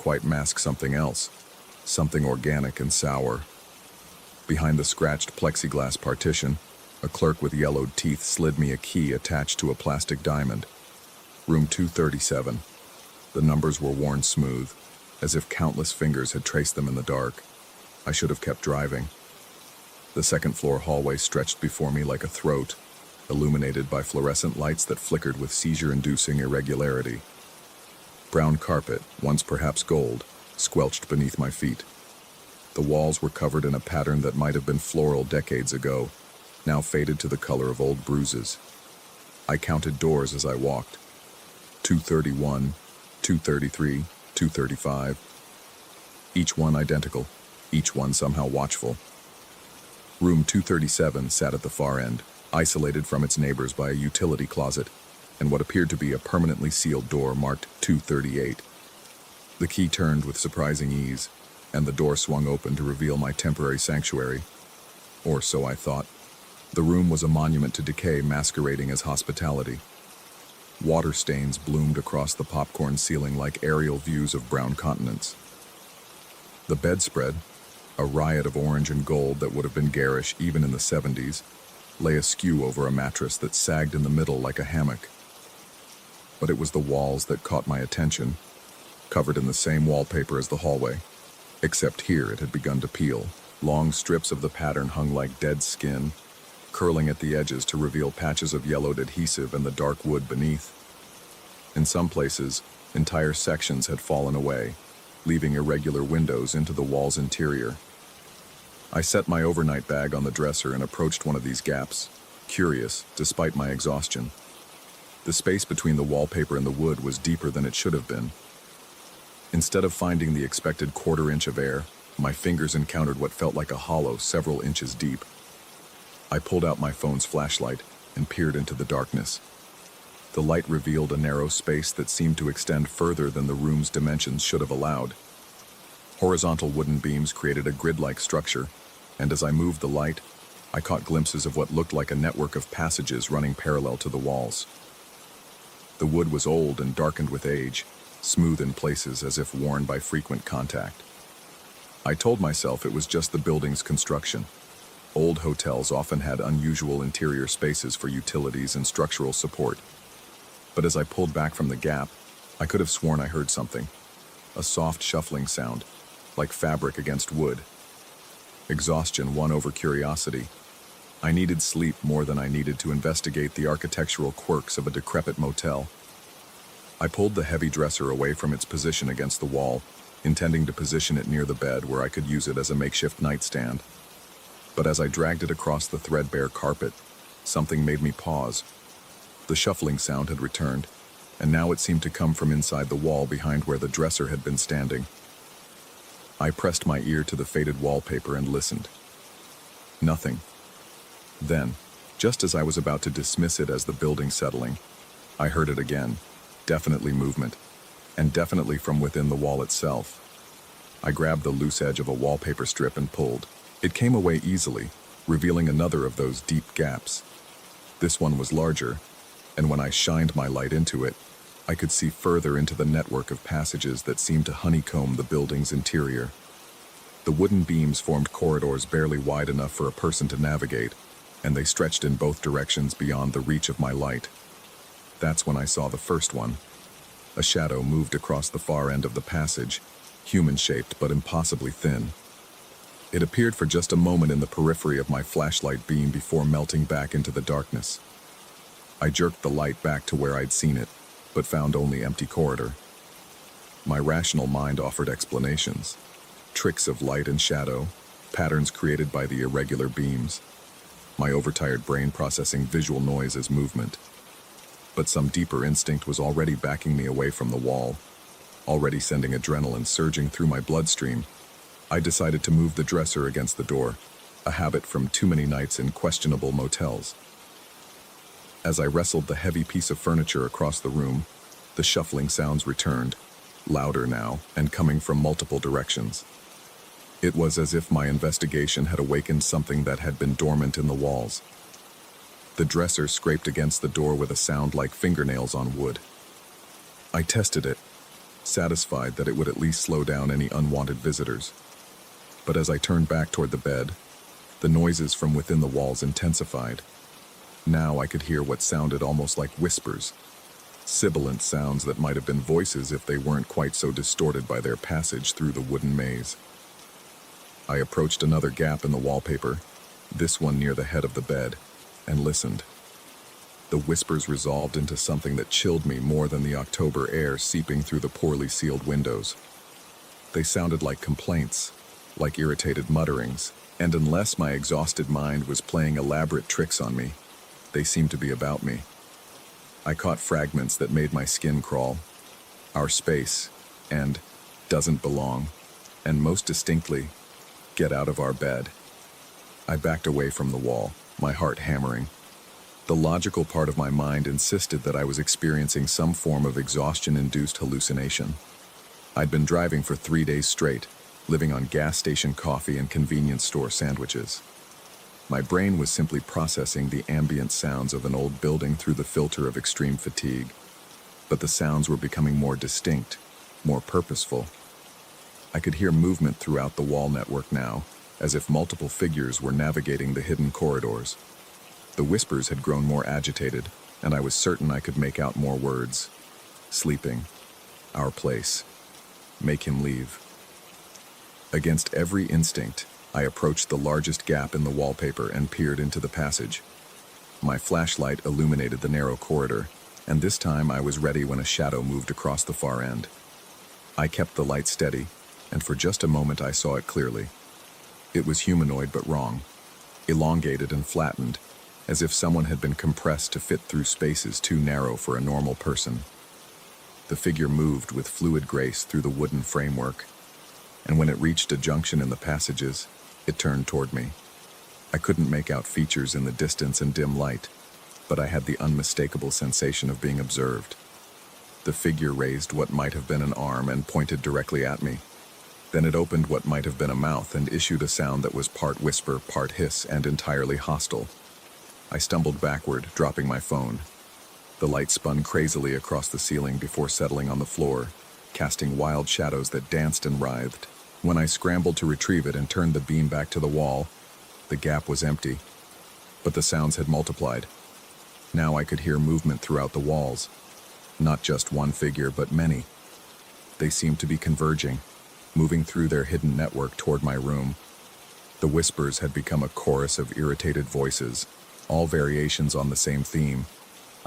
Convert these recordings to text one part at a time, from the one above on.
quite mask something else, something organic and sour. Behind the scratched plexiglass partition, a clerk with yellowed teeth slid me a key attached to a plastic diamond. Room 237. The numbers were worn smooth, as if countless fingers had traced them in the dark. I should have kept driving. The second-floor hallway stretched before me like a throat, illuminated by fluorescent lights that flickered with seizure-inducing irregularity. Brown carpet, once perhaps gold, squelched beneath my feet. The walls were covered in a pattern that might have been floral decades ago, now faded to the color of old bruises. I counted doors as I walked. 231, 233, 235. Each one identical, each one somehow watchful. Room 237 sat at the far end, isolated from its neighbors by a utility closet, and what appeared to be a permanently sealed door marked 238. The key turned with surprising ease, and the door swung open to reveal my temporary sanctuary. Or so I thought. The room was a monument to decay masquerading as hospitality. Water stains bloomed across the popcorn ceiling like aerial views of brown continents. The bedspread, a riot of orange and gold that would have been garish even in the 70s, lay askew over a mattress that sagged in the middle like a hammock. But it was the walls that caught my attention, covered in the same wallpaper as the hallway, except here it had begun to peel. Long strips of the pattern hung like dead skin, curling at the edges to reveal patches of yellowed adhesive and the dark wood beneath. In some places, entire sections had fallen away, leaving irregular windows into the wall's interior. I set my overnight bag on the dresser and approached one of these gaps, curious despite my exhaustion. The space between the wallpaper and the wood was deeper than it should have been. Instead of finding the expected quarter-inch of air, my fingers encountered what felt like a hollow several inches deep. I pulled out my phone's flashlight and peered into the darkness. The light revealed a narrow space that seemed to extend further than the room's dimensions should have allowed. Horizontal wooden beams created a grid-like structure, and as I moved the light, I caught glimpses of what looked like a network of passages running parallel to the walls. The wood was old and darkened with age, smooth in places as if worn by frequent contact. I told myself it was just the building's construction. Old hotels often had unusual interior spaces for utilities and structural support. But as I pulled back from the gap, I could have sworn I heard something. A soft shuffling sound, like fabric against wood. Exhaustion won over curiosity. I needed sleep more than I needed to investigate the architectural quirks of a decrepit motel. I pulled the heavy dresser away from its position against the wall, intending to position it near the bed where I could use it as a makeshift nightstand. But as I dragged it across the threadbare carpet, something made me pause. The shuffling sound had returned, and now it seemed to come from inside the wall behind where the dresser had been standing. I pressed my ear to the faded wallpaper and listened. Nothing. Then, just as I was about to dismiss it as the building settling, I heard it again, definitely movement, and definitely from within the wall itself. I grabbed the loose edge of a wallpaper strip and pulled. It came away easily, revealing another of those deep gaps. This one was larger, and when I shined my light into it, I could see further into the network of passages that seemed to honeycomb the building's interior. The wooden beams formed corridors barely wide enough for a person to navigate, and they stretched in both directions beyond the reach of my light. That's when I saw the first one. A shadow moved across the far end of the passage, human-shaped but impossibly thin. It appeared for just a moment in the periphery of my flashlight beam before melting back into the darkness. I jerked the light back to where I'd seen it, but found only empty corridor. My rational mind offered explanations. Tricks of light and shadow, patterns created by the irregular beams. My overtired brain processing visual noise as movement. But some deeper instinct was already backing me away from the wall, already sending adrenaline surging through my bloodstream. I decided to move the dresser against the door, a habit from too many nights in questionable motels. As I wrestled the heavy piece of furniture across the room, the shuffling sounds returned, louder now and coming from multiple directions. It was as if my investigation had awakened something that had been dormant in the walls. The dresser scraped against the door with a sound like fingernails on wood. I tested it. satisfied that it would at least slow down any unwanted visitors. But as I turned back toward the bed, the noises from within the walls intensified. Now I could hear what sounded almost like whispers, sibilant sounds that might have been voices if they weren't quite so distorted by their passage through the wooden maze. I approached another gap in the wallpaper, this one near the head of the bed, and listened. The whispers resolved into something that chilled me more than the October air seeping through the poorly sealed windows. They sounded like complaints, like irritated mutterings, and unless my exhausted mind was playing elaborate tricks on me, they seemed to be about me. I caught fragments that made my skin crawl. Our space, and doesn't belong, and most distinctly, get out of our bed. I backed away from the wall, my heart hammering. The logical part of my mind insisted that I was experiencing some form of exhaustion-induced hallucination. I'd been driving for 3 days straight, living on gas station coffee and convenience store sandwiches. My brain was simply processing the ambient sounds of an old building through the filter of extreme fatigue. But the sounds were becoming more distinct, more purposeful. I could hear movement throughout the wall network now, as if multiple figures were navigating the hidden corridors. The whispers had grown more agitated, and I was certain I could make out more words. Sleeping. Our place. Make him leave. Against every instinct, I approached the largest gap in the wallpaper and peered into the passage. My flashlight illuminated the narrow corridor, and this time I was ready when a shadow moved across the far end. I kept the light steady, and for just a moment I saw it clearly. It was humanoid but wrong, elongated and flattened, as if someone had been compressed to fit through spaces too narrow for a normal person. The figure moved with fluid grace through the wooden framework, and when it reached a junction in the passages, it turned toward me. I couldn't make out features in the distance and dim light, but I had the unmistakable sensation of being observed. The figure raised what might have been an arm and pointed directly at me. Then it opened what might have been a mouth and issued a sound that was part whisper, part hiss, and entirely hostile. I stumbled backward, dropping my phone. The light spun crazily across the ceiling before settling on the floor, casting wild shadows that danced and writhed. When I scrambled to retrieve it and turned the beam back to the wall, the gap was empty, but the sounds had multiplied. Now I could hear movement throughout the walls. Not just one figure, but many. They seemed to be converging, moving through their hidden network toward my room. The whispers had become a chorus of irritated voices, all variations on the same theme.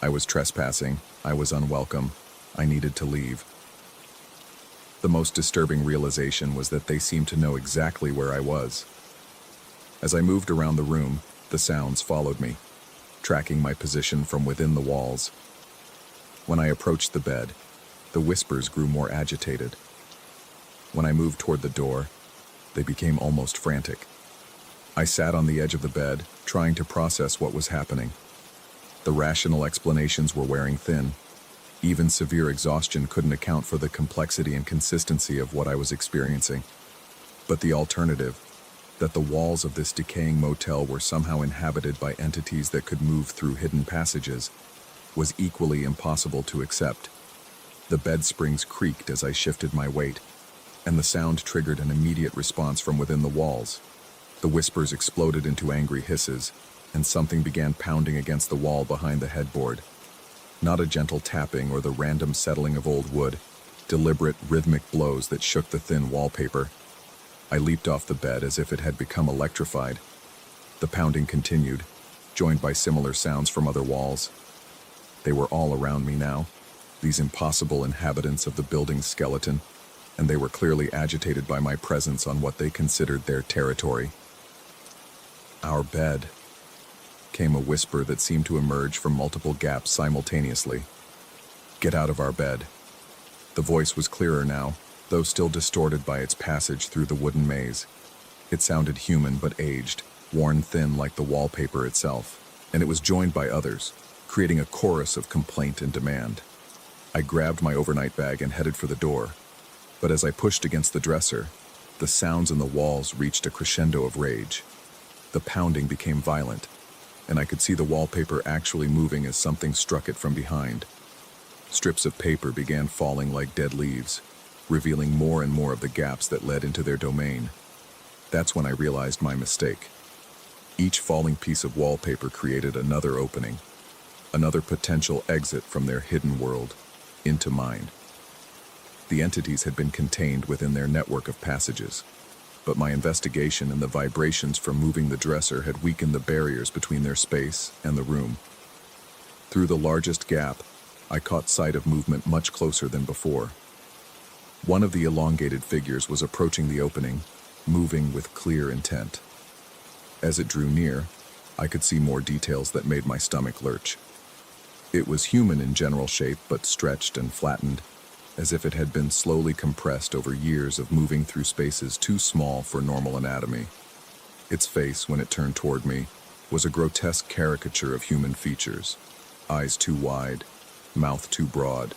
I was trespassing, I was unwelcome, I needed to leave. The most disturbing realization was that they seemed to know exactly where I was. As I moved around the room, the sounds followed me, tracking my position from within the walls. When I approached the bed, the whispers grew more agitated. When I moved toward the door, they became almost frantic. I sat on the edge of the bed, trying to process what was happening. The rational explanations were wearing thin. Even severe exhaustion couldn't account for the complexity and consistency of what I was experiencing. But the alternative, that the walls of this decaying motel were somehow inhabited by entities that could move through hidden passages, was equally impossible to accept. The bed springs creaked as I shifted my weight, and the sound triggered an immediate response from within the walls. The whispers exploded into angry hisses, and something began pounding against the wall behind the headboard. Not a gentle tapping or the random settling of old wood, deliberate, rhythmic blows that shook the thin wallpaper. I leaped off the bed as if it had become electrified. The pounding continued, joined by similar sounds from other walls. They were all around me now, these impossible inhabitants of the building's skeleton, and they were clearly agitated by my presence on what they considered their territory. Our bed, came a whisper that seemed to emerge from multiple gaps simultaneously. Get out of our bed. The voice was clearer now, though still distorted by its passage through the wooden maze. It sounded human but aged, worn thin like the wallpaper itself, and it was joined by others, creating a chorus of complaint and demand. I grabbed my overnight bag and headed for the door, but as I pushed against the dresser, the sounds in the walls reached a crescendo of rage. The pounding became violent, and I could see the wallpaper actually moving as something struck it from behind. Strips of paper began falling like dead leaves, revealing more and more of the gaps that led into their domain. That's when I realized my mistake. Each falling piece of wallpaper created another opening, another potential exit from their hidden world into mine. The entities had been contained within their network of passages, but my investigation and the vibrations from moving the dresser had weakened the barriers between their space and the room. Through the largest gap, I caught sight of movement much closer than before. One of the elongated figures was approaching the opening, moving with clear intent. As it drew near, I could see more details that made my stomach lurch. It was human in general shape, but stretched and flattened, as if it had been slowly compressed over years of moving through spaces too small for normal anatomy. Its face, when it turned toward me, was a grotesque caricature of human features. Eyes too wide, mouth too broad,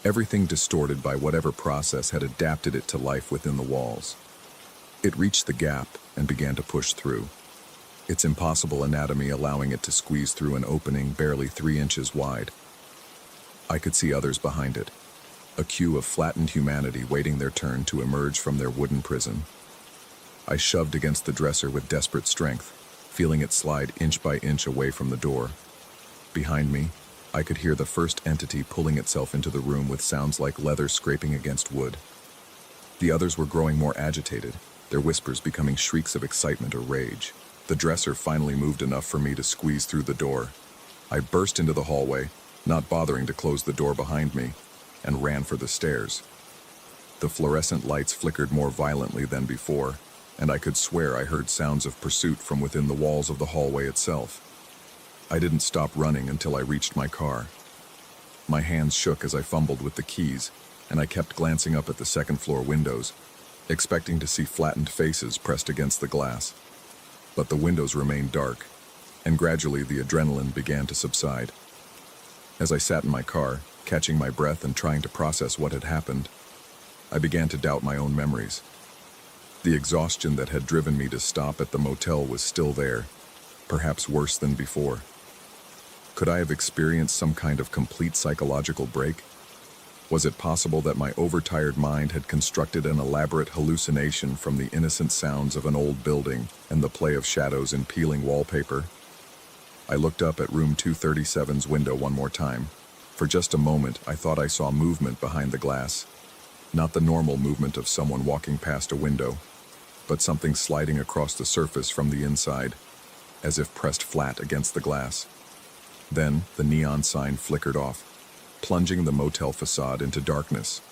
everything distorted by whatever process had adapted it to life within the walls. It reached the gap and began to push through, its impossible anatomy allowing it to squeeze through an opening barely 3 inches wide. I could see others behind it, a queue of flattened humanity waiting their turn to emerge from their wooden prison. I shoved against the dresser with desperate strength, feeling it slide inch by inch away from the door. Behind me, I could hear the first entity pulling itself into the room with sounds like leather scraping against wood. The others were growing more agitated, their whispers becoming shrieks of excitement or rage. The dresser finally moved enough for me to squeeze through the door. I burst into the hallway, not bothering to close the door behind me, and ran for the stairs. The fluorescent lights flickered more violently than before, and I could swear I heard sounds of pursuit from within the walls of the hallway itself. I didn't stop running until I reached my car. My hands shook as I fumbled with the keys, and I kept glancing up at the second-floor windows, expecting to see flattened faces pressed against the glass. But the windows remained dark, and gradually the adrenaline began to subside. As I sat in my car, catching my breath and trying to process what had happened, I began to doubt my own memories. The exhaustion that had driven me to stop at the motel was still there, perhaps worse than before. Could I have experienced some kind of complete psychological break? Was it possible that my overtired mind had constructed an elaborate hallucination from the innocent sounds of an old building and the play of shadows in peeling wallpaper? I looked up at room 237's window one more time. For just a moment, I thought I saw movement behind the glass. Not the normal movement of someone walking past a window, but something sliding across the surface from the inside, as if pressed flat against the glass. Then the neon sign flickered off, plunging the motel facade into darkness,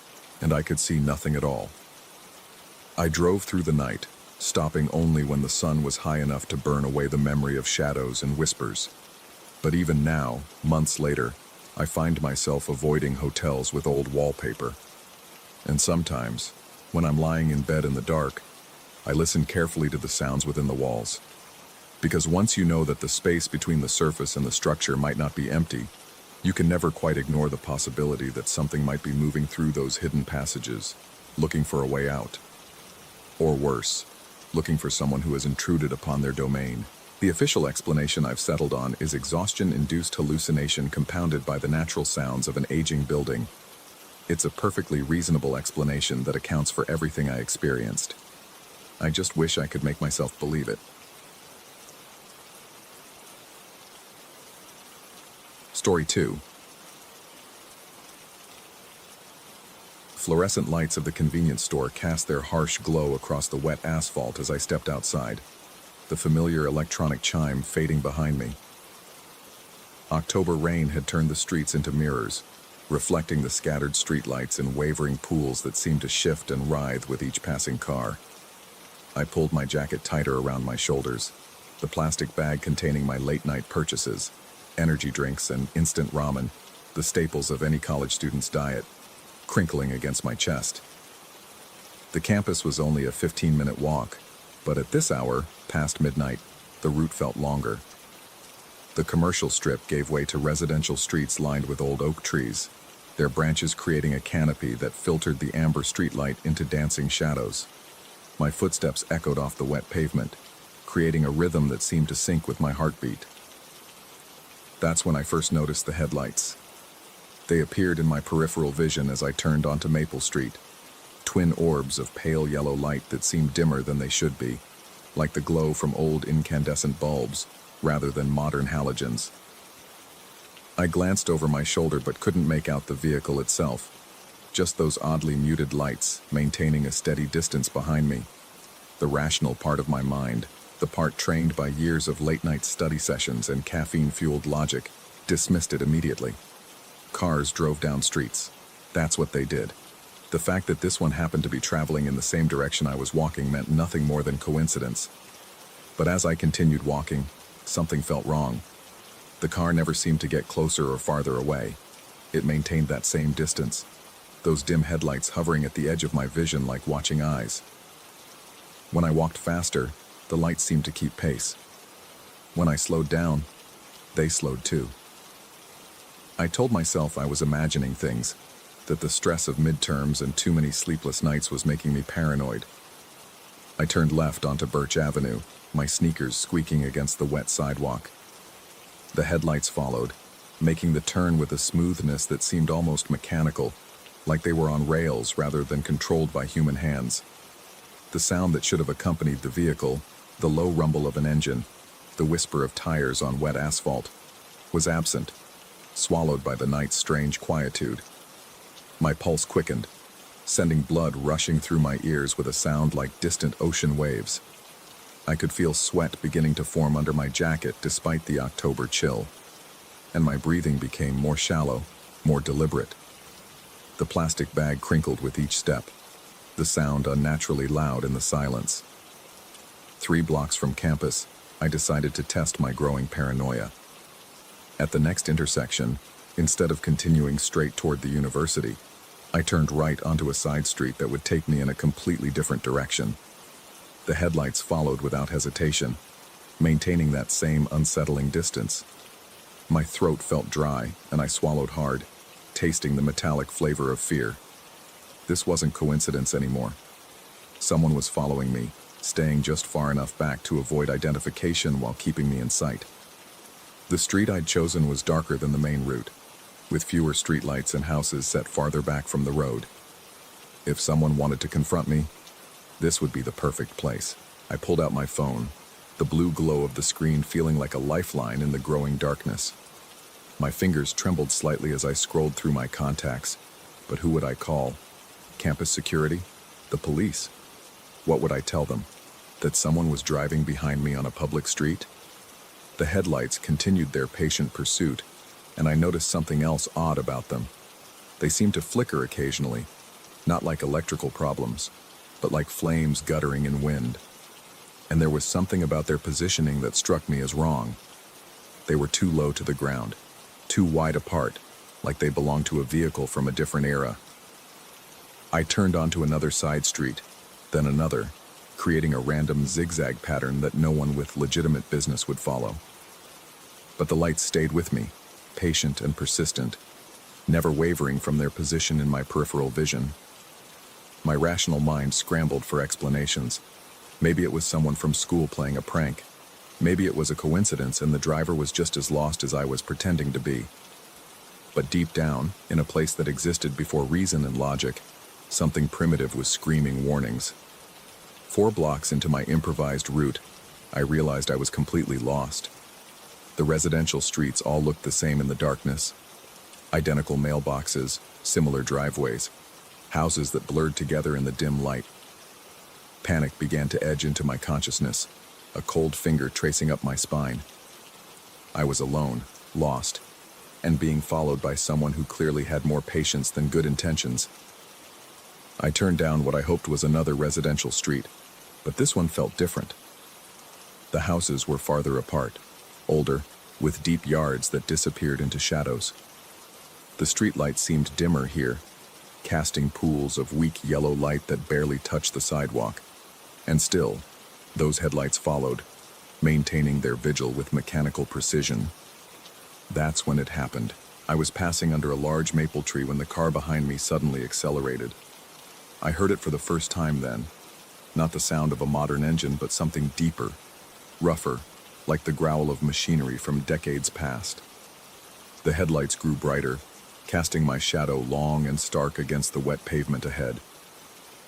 and I could see nothing at all. I drove through the night, stopping only when the sun was high enough to burn away the memory of shadows and whispers. But even now, months later, I find myself avoiding hotels with old wallpaper. And sometimes, when I'm lying in bed in the dark, I listen carefully to the sounds within the walls. Because once you know that the space between the surface and the structure might not be empty, you can never quite ignore the possibility that something might be moving through those hidden passages, looking for a way out. Or worse, looking for someone who has intruded upon their domain. The official explanation I've settled on is exhaustion-induced hallucination compounded by the natural sounds of an aging building. It's a perfectly reasonable explanation that accounts for everything I experienced. I just wish I could make myself believe it. Story 2. Fluorescent lights of the convenience store cast their harsh glow across the wet asphalt as I stepped outside, the familiar electronic chime fading behind me. October rain had turned the streets into mirrors, reflecting the scattered streetlights in wavering pools that seemed to shift and writhe with each passing car. I pulled my jacket tighter around my shoulders, the plastic bag containing my late-night purchases, energy drinks and instant ramen, the staples of any college student's diet, crinkling against my chest. The campus was only a 15-minute walk, but at this hour, past midnight, the route felt longer. The commercial strip gave way to residential streets lined with old oak trees, their branches creating a canopy that filtered the amber streetlight into dancing shadows. My footsteps echoed off the wet pavement, creating a rhythm that seemed to sync with my heartbeat. That's when I first noticed the headlights. They appeared in my peripheral vision as I turned onto Maple Street. Twin orbs of pale yellow light that seemed dimmer than they should be, like the glow from old incandescent bulbs, rather than modern halogens. I glanced over my shoulder but couldn't make out the vehicle itself, just those oddly muted lights maintaining a steady distance behind me. The rational part of my mind, the part trained by years of late-night study sessions and caffeine-fueled logic, dismissed it immediately. Cars drove down streets. That's what they did. The fact that this one happened to be traveling in the same direction I was walking meant nothing more than coincidence. But as I continued walking, something felt wrong. The car never seemed to get closer or farther away. It maintained that same distance, those dim headlights hovering at the edge of my vision like watching eyes. When I walked faster, the lights seemed to keep pace. When I slowed down, they slowed too. I told myself I was imagining things, that the stress of midterms and too many sleepless nights was making me paranoid. I turned left onto Birch Avenue, my sneakers squeaking against the wet sidewalk. The headlights followed, making the turn with a smoothness that seemed almost mechanical, like they were on rails rather than controlled by human hands. The sound that should have accompanied the vehicle, the low rumble of an engine, the whisper of tires on wet asphalt, was absent, swallowed by the night's strange quietude. My pulse quickened, sending blood rushing through my ears with a sound like distant ocean waves. I could feel sweat beginning to form under my jacket despite the October chill, and my breathing became more shallow, more deliberate. The plastic bag crinkled with each step, the sound unnaturally loud in the silence. 3 blocks from campus, I decided to test my growing paranoia. At the next intersection, instead of continuing straight toward the university, I turned right onto a side street that would take me in a completely different direction. The headlights followed without hesitation, maintaining that same unsettling distance. My throat felt dry, and I swallowed hard, tasting the metallic flavor of fear. This wasn't coincidence anymore. Someone was following me, staying just far enough back to avoid identification while keeping me in sight. The street I'd chosen was darker than the main route, with fewer streetlights and houses set farther back from the road. If someone wanted to confront me, this would be the perfect place. I pulled out my phone, the blue glow of the screen feeling like a lifeline in the growing darkness. My fingers trembled slightly as I scrolled through my contacts, but who would I call? Campus security? The police? What would I tell them? That someone was driving behind me on a public street? The headlights continued their patient pursuit, and I noticed something else odd about them. They seemed to flicker occasionally, not like electrical problems, but like flames guttering in wind. And there was something about their positioning that struck me as wrong. They were too low to the ground, too wide apart, like they belonged to a vehicle from a different era. I turned onto another side street, then another, creating a random zigzag pattern that no one with legitimate business would follow. But the lights stayed with me, patient and persistent, never wavering from their position in my peripheral vision. My rational mind scrambled for explanations. Maybe it was someone from school playing a prank. Maybe it was a coincidence and the driver was just as lost as I was pretending to be. But deep down, in a place that existed before reason and logic, something primitive was screaming warnings. 4 blocks into my improvised route, I realized I was completely lost. The residential streets all looked the same in the darkness. Identical mailboxes, similar driveways, houses that blurred together in the dim light. Panic began to edge into my consciousness, a cold finger tracing up my spine. I was alone, lost, and being followed by someone who clearly had more patience than good intentions. I turned down what I hoped was another residential street, but this one felt different. The houses were farther apart, older, with deep yards that disappeared into shadows. The streetlights seemed dimmer here, casting pools of weak yellow light that barely touched the sidewalk. And still, those headlights followed, maintaining their vigil with mechanical precision. That's when it happened. I was passing under a large maple tree when the car behind me suddenly accelerated. I heard it for the first time then. Not the sound of a modern engine, but something deeper, rougher, like the growl of machinery from decades past. The headlights grew brighter, casting my shadow long and stark against the wet pavement ahead.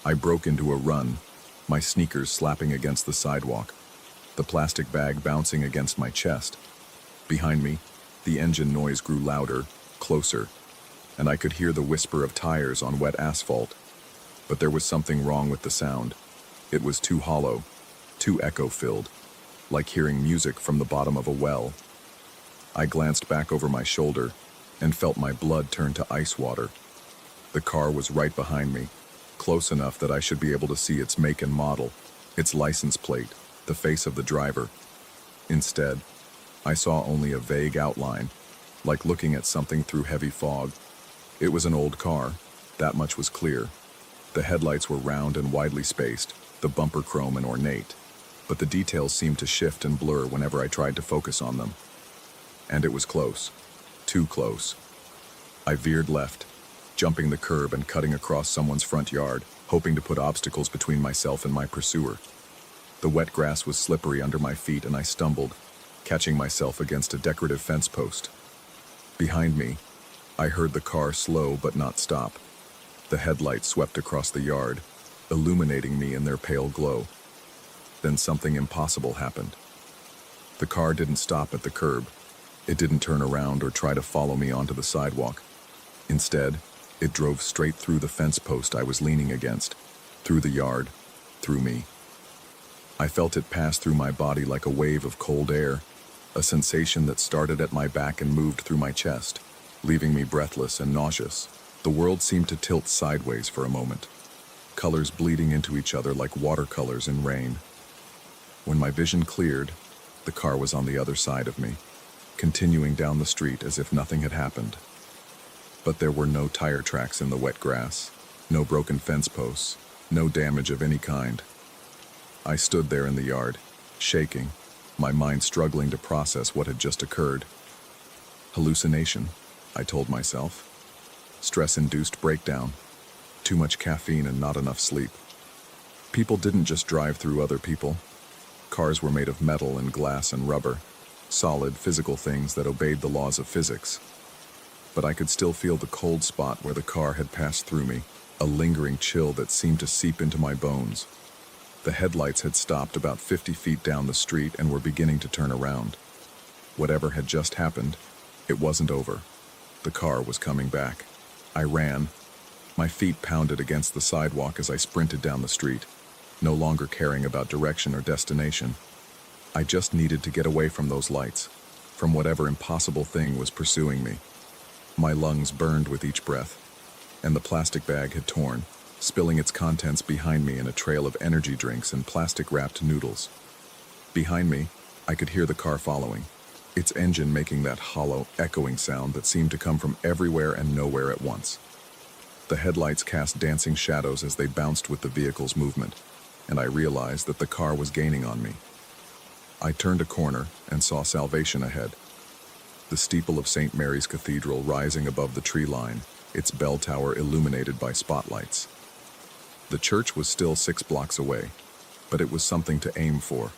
I broke into a run, my sneakers slapping against the sidewalk, the plastic bag bouncing against my chest. Behind me, the engine noise grew louder, closer, and I could hear the whisper of tires on wet asphalt. But there was something wrong with the sound. It was too hollow, too echo-filled, like hearing music from the bottom of a well. I glanced back over my shoulder and felt my blood turn to ice water. The car was right behind me, close enough that I should be able to see its make and model, its license plate, the face of the driver. Instead, I saw only a vague outline, like looking at something through heavy fog. It was an old car, that much was clear. The headlights were round and widely spaced, the bumper chrome and ornate, but the details seemed to shift and blur whenever I tried to focus on them. And it was close, too close. I veered left, jumping the curb and cutting across someone's front yard, hoping to put obstacles between myself and my pursuer. The wet grass was slippery under my feet and I stumbled, catching myself against a decorative fence post. Behind me, I heard the car slow but not stop. The headlights swept across the yard, illuminating me in their pale glow. Then something impossible happened. The car didn't stop at the curb. It didn't turn around or try to follow me onto the sidewalk. Instead, it drove straight through the fence post I was leaning against, through the yard, through me. I felt it pass through my body like a wave of cold air, a sensation that started at my back and moved through my chest, leaving me breathless and nauseous. The world seemed to tilt sideways for a moment, colors bleeding into each other like watercolors in rain. When my vision cleared, the car was on the other side of me, continuing down the street as if nothing had happened. But there were no tire tracks in the wet grass, no broken fence posts, no damage of any kind. I stood there in the yard, shaking, my mind struggling to process what had just occurred. Hallucination, I told myself. Stress-induced breakdown, too much caffeine and not enough sleep. People didn't just drive through other people. Cars were made of metal and glass and rubber, solid physical things that obeyed the laws of physics. But I could still feel the cold spot where the car had passed through me, a lingering chill that seemed to seep into my bones. The headlights had stopped about 50 feet down the street and were beginning to turn around. Whatever had just happened, it wasn't over. The car was coming back. I ran. My feet pounded against the sidewalk as I sprinted down the street, no longer caring about direction or destination. I just needed to get away from those lights, from whatever impossible thing was pursuing me. My lungs burned with each breath, and the plastic bag had torn, spilling its contents behind me in a trail of energy drinks and plastic-wrapped noodles. Behind me, I could hear the car following, its engine making that hollow, echoing sound that seemed to come from everywhere and nowhere at once. The headlights cast dancing shadows as they bounced with the vehicle's movement, and I realized that the car was gaining on me. I turned a corner and saw salvation ahead. The steeple of St. Mary's Cathedral rising above the tree line, its bell tower illuminated by spotlights. The church was still 6 blocks away, but it was something to aim for,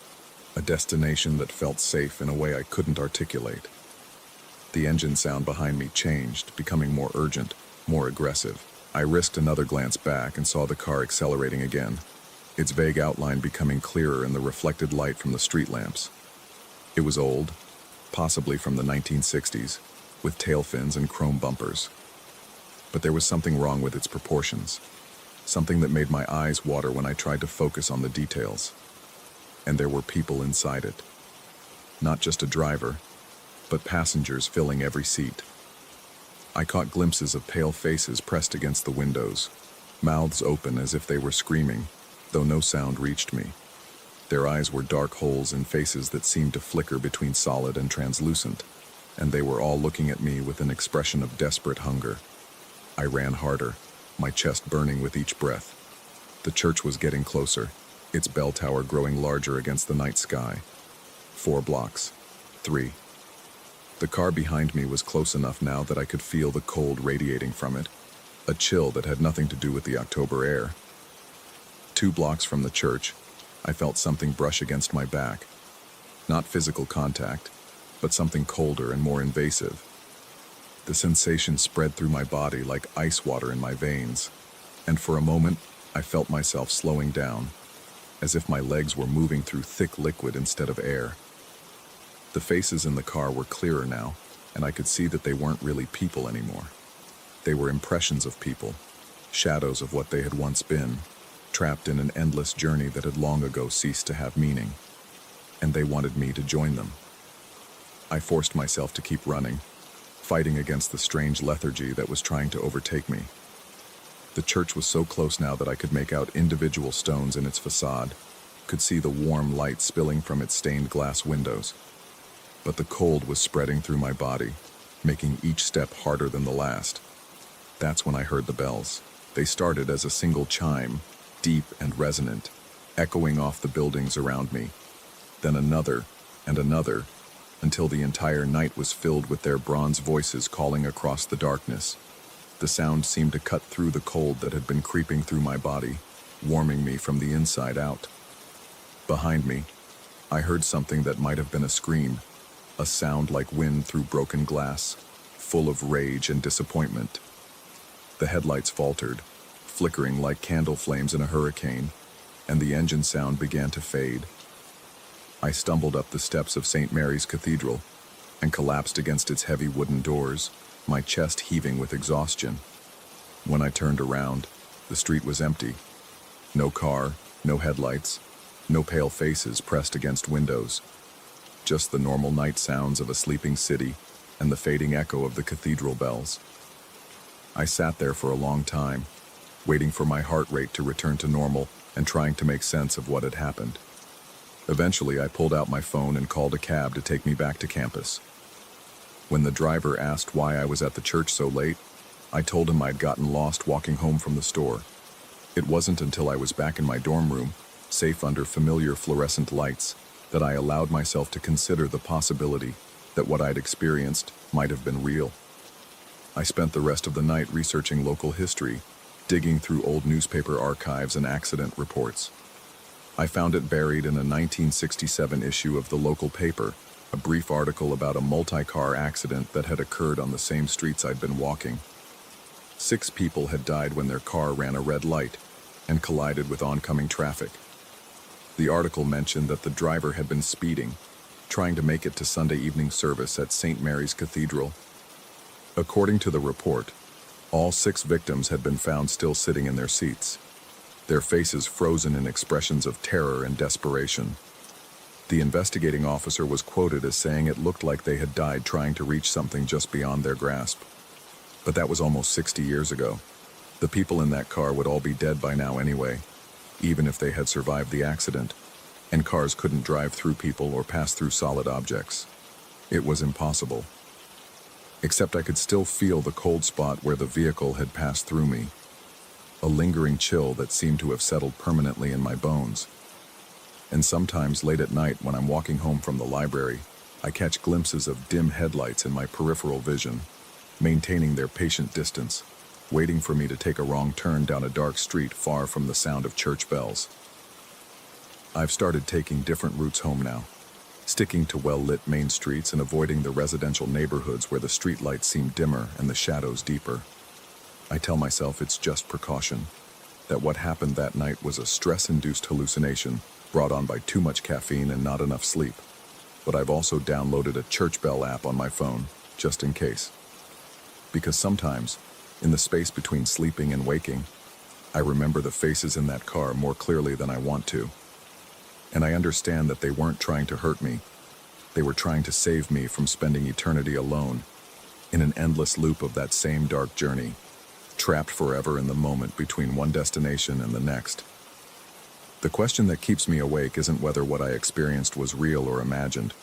a destination that felt safe in a way I couldn't articulate. The engine sound behind me changed, becoming more urgent, more aggressive. I risked another glance back and saw the car accelerating again, its vague outline becoming clearer in the reflected light from the street lamps. It was old, possibly from the 1960s, with tail fins and chrome bumpers. But there was something wrong with its proportions, something that made my eyes water when I tried to focus on the details. And there were people inside it. Not just a driver, but passengers filling every seat. I caught glimpses of pale faces pressed against the windows, mouths open as if they were screaming, though no sound reached me. Their eyes were dark holes in faces that seemed to flicker between solid and translucent, and they were all looking at me with an expression of desperate hunger. I ran harder, my chest burning with each breath. The church was getting closer, its bell tower growing larger against the night sky. 4 blocks. 3. The car behind me was close enough now that I could feel the cold radiating from it, a chill that had nothing to do with the October air. 2 blocks from the church, I felt something brush against my back. Not physical contact, but something colder and more invasive. The sensation spread through my body like ice water in my veins, and for a moment, I felt myself slowing down, as if my legs were moving through thick liquid instead of air. The faces in the car were clearer now, and I could see that they weren't really people anymore. They were impressions of people, shadows of what they had once been, trapped in an endless journey that had long ago ceased to have meaning, and they wanted me to join them. I forced myself to keep running, fighting against the strange lethargy that was trying to overtake me. The church was so close now that I could make out individual stones in its facade, could see the warm light spilling from its stained glass windows. But the cold was spreading through my body, making each step harder than the last. That's when I heard the bells. They started as a single chime, deep and resonant, echoing off the buildings around me. Then another and another, until the entire night was filled with their bronze voices calling across the darkness. The sound seemed to cut through the cold that had been creeping through my body, warming me from the inside out. Behind me, I heard something that might have been a scream, a sound like wind through broken glass, full of rage and disappointment. The headlights faltered, flickering like candle flames in a hurricane, and the engine sound began to fade. I stumbled up the steps of St. Mary's Cathedral and collapsed against its heavy wooden doors, my chest heaving with exhaustion. When I turned around, the street was empty. No car, no headlights, no pale faces pressed against windows. Just the normal night sounds of a sleeping city and the fading echo of the cathedral bells. I sat there for a long time, waiting for my heart rate to return to normal and trying to make sense of what had happened. Eventually, I pulled out my phone and called a cab to take me back to campus. When the driver asked why I was at the church so late, I told him I'd gotten lost walking home from the store. It wasn't until I was back in my dorm room, safe under familiar fluorescent lights, that I allowed myself to consider the possibility that what I'd experienced might have been real. I spent the rest of the night researching local history, digging through old newspaper archives and accident reports. I found it buried in a 1967 issue of the local paper, a brief article about a multi-car accident that had occurred on the same streets I'd been walking. 6 people had died when their car ran a red light and collided with oncoming traffic. The article mentioned that the driver had been speeding, trying to make it to Sunday evening service at St. Mary's Cathedral. According to the report, all 6 victims had been found still sitting in their seats, their faces frozen in expressions of terror and desperation. The investigating officer was quoted as saying it looked like they had died trying to reach something just beyond their grasp. But that was almost 60 years ago. The people in that car would all be dead by now anyway, even if they had survived the accident, and cars couldn't drive through people or pass through solid objects. It was impossible. Except I could still feel the cold spot where the vehicle had passed through me, a lingering chill that seemed to have settled permanently in my bones. And sometimes late at night when I'm walking home from the library, I catch glimpses of dim headlights in my peripheral vision, maintaining their patient distance, waiting for me to take a wrong turn down a dark street far from the sound of church bells. I've started taking different routes home now, sticking to well-lit main streets and avoiding the residential neighborhoods where the streetlights seem dimmer and the shadows deeper. I tell myself it's just precaution, that what happened that night was a stress-induced hallucination brought on by too much caffeine and not enough sleep. But I've also downloaded a church bell app on my phone, just in case. Because sometimes, in the space between sleeping and waking, I remember the faces in that car more clearly than I want to. And I understand that they weren't trying to hurt me. They were trying to save me from spending eternity alone, in an endless loop of that same dark journey, trapped forever in the moment between one destination and the next. The question that keeps me awake isn't whether what I experienced was real or imagined.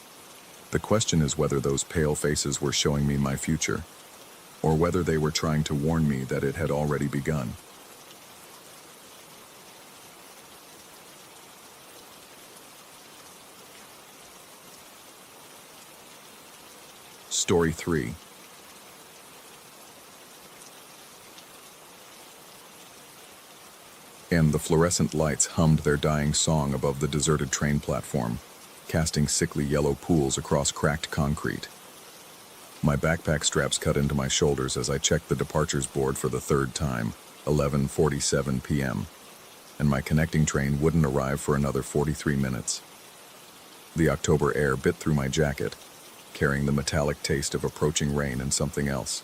The question is whether those pale faces were showing me my future, or whether they were trying to warn me that it had already begun. Story 3. And the fluorescent lights hummed their dying song above the deserted train platform, casting sickly yellow pools across cracked concrete. My backpack straps cut into my shoulders as I checked the departures board for the third time, 11:47 p.m., and my connecting train wouldn't arrive for another 43 minutes. The October air bit through my jacket, carrying the metallic taste of approaching rain and something else,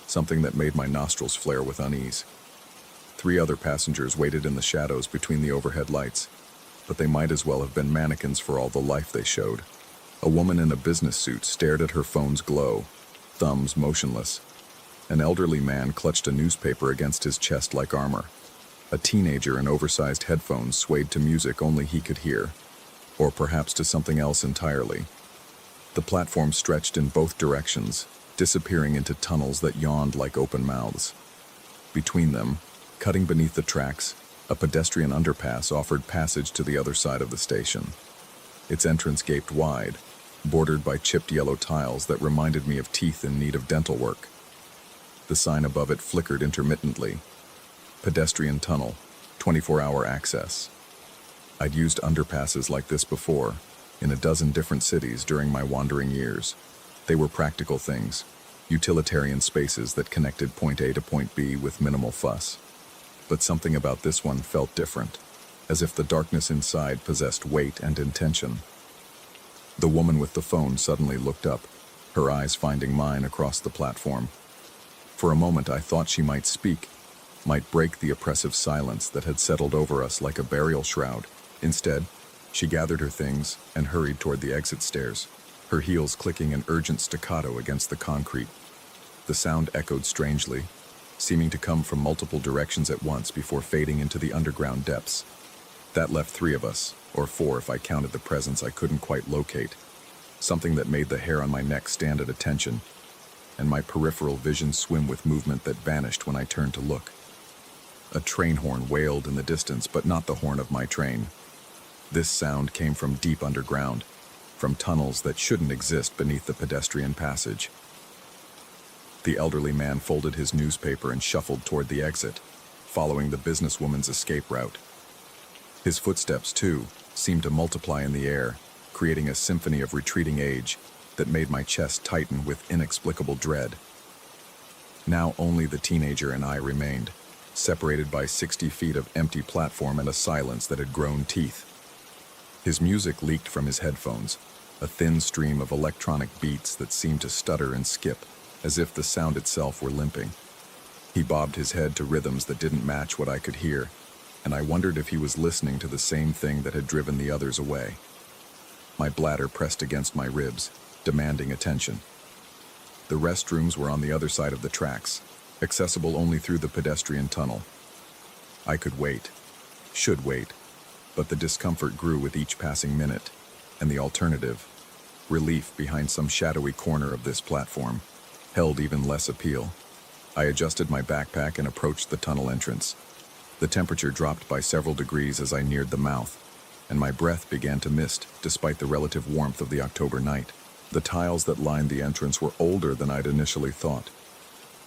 something that made my nostrils flare with unease. 3 other passengers waited in the shadows between the overhead lights, but they might as well have been mannequins for all the life they showed. A woman in a business suit stared at her phone's glow, thumbs motionless. An elderly man clutched a newspaper against his chest like armor. A teenager in oversized headphones swayed to music only he could hear, or perhaps to something else entirely. The platform stretched in both directions, disappearing into tunnels that yawned like open mouths. Between them, cutting beneath the tracks, a pedestrian underpass offered passage to the other side of the station. Its entrance gaped wide, bordered by chipped yellow tiles that reminded me of teeth in need of dental work. The sign above it flickered intermittently. Pedestrian tunnel, 24-hour access. I'd used underpasses like this before, in a dozen different cities during my wandering years. They were practical things, utilitarian spaces that connected point A to point B with minimal fuss. But something about this one felt different, as if the darkness inside possessed weight and intention. The woman with the phone suddenly looked up, her eyes finding mine across the platform. For a moment I thought she might speak, might break the oppressive silence that had settled over us like a burial shroud. Instead, she gathered her things and hurried toward the exit stairs, her heels clicking in urgent staccato against the concrete. The sound echoed strangely, seeming to come from multiple directions at once before fading into the underground depths. That left 3 of us, or 4 if I counted the presence I couldn't quite locate, something that made the hair on my neck stand at attention, and my peripheral vision swim with movement that vanished when I turned to look. A train horn wailed in the distance, but not the horn of my train. This sound came from deep underground, from tunnels that shouldn't exist beneath the pedestrian passage. The elderly man folded his newspaper and shuffled toward the exit, following the businesswoman's escape route. His footsteps, too, seemed to multiply in the air, creating a symphony of retreating age that made my chest tighten with inexplicable dread. Now only the teenager and I remained, separated by 60 feet of empty platform and a silence that had grown teeth. His music leaked from his headphones, a thin stream of electronic beats that seemed to stutter and skip, as if the sound itself were limping. He bobbed his head to rhythms that didn't match what I could hear, and I wondered if he was listening to the same thing that had driven the others away. My bladder pressed against my ribs, demanding attention. The restrooms were on the other side of the tracks, accessible only through the pedestrian tunnel. I could wait, should wait, but the discomfort grew with each passing minute, and the alternative, relief behind some shadowy corner of this platform, held even less appeal. I adjusted my backpack and approached the tunnel entrance. The temperature dropped by several degrees as I neared the mouth, and my breath began to mist despite the relative warmth of the October night. The tiles that lined the entrance were older than I'd initially thought,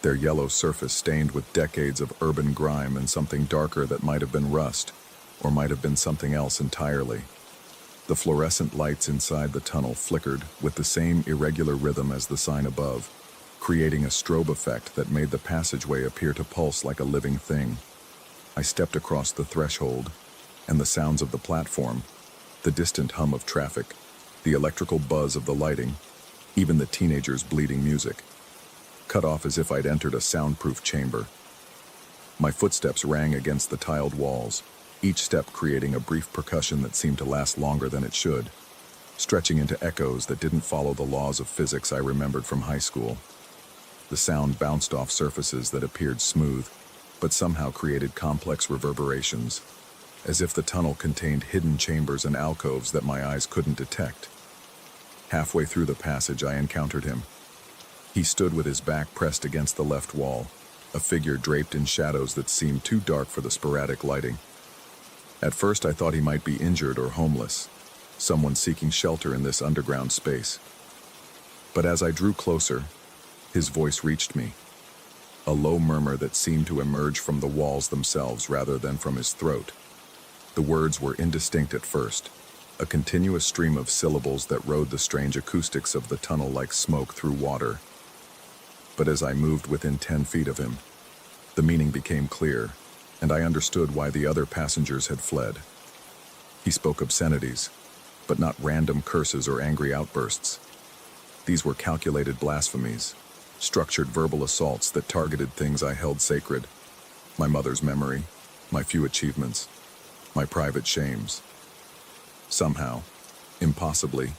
their yellow surface stained with decades of urban grime and something darker that might have been rust, or might have been something else entirely. The fluorescent lights inside the tunnel flickered with the same irregular rhythm as the sign above, creating a strobe effect that made the passageway appear to pulse like a living thing. I stepped across the threshold, and the sounds of the platform, the distant hum of traffic, the electrical buzz of the lighting, even the teenagers' bleeding music, cut off as if I'd entered a soundproof chamber. My footsteps rang against the tiled walls, each step creating a brief percussion that seemed to last longer than it should, stretching into echoes that didn't follow the laws of physics I remembered from high school. The sound bounced off surfaces that appeared smooth, but somehow created complex reverberations, as if the tunnel contained hidden chambers and alcoves that my eyes couldn't detect. Halfway through the passage, I encountered him. He stood with his back pressed against the left wall, a figure draped in shadows that seemed too dark for the sporadic lighting. At first, I thought he might be injured or homeless, someone seeking shelter in this underground space. But as I drew closer, his voice reached me, a low murmur that seemed to emerge from the walls themselves rather than from his throat. The words were indistinct at first, a continuous stream of syllables that rode the strange acoustics of the tunnel like smoke through water. But as I moved within 10 feet of him, the meaning became clear, and I understood why the other passengers had fled. He spoke obscenities, but not random curses or angry outbursts. These were calculated blasphemies, structured verbal assaults that targeted things I held sacred: my mother's memory, my few achievements, my private shames. Somehow, impossibly,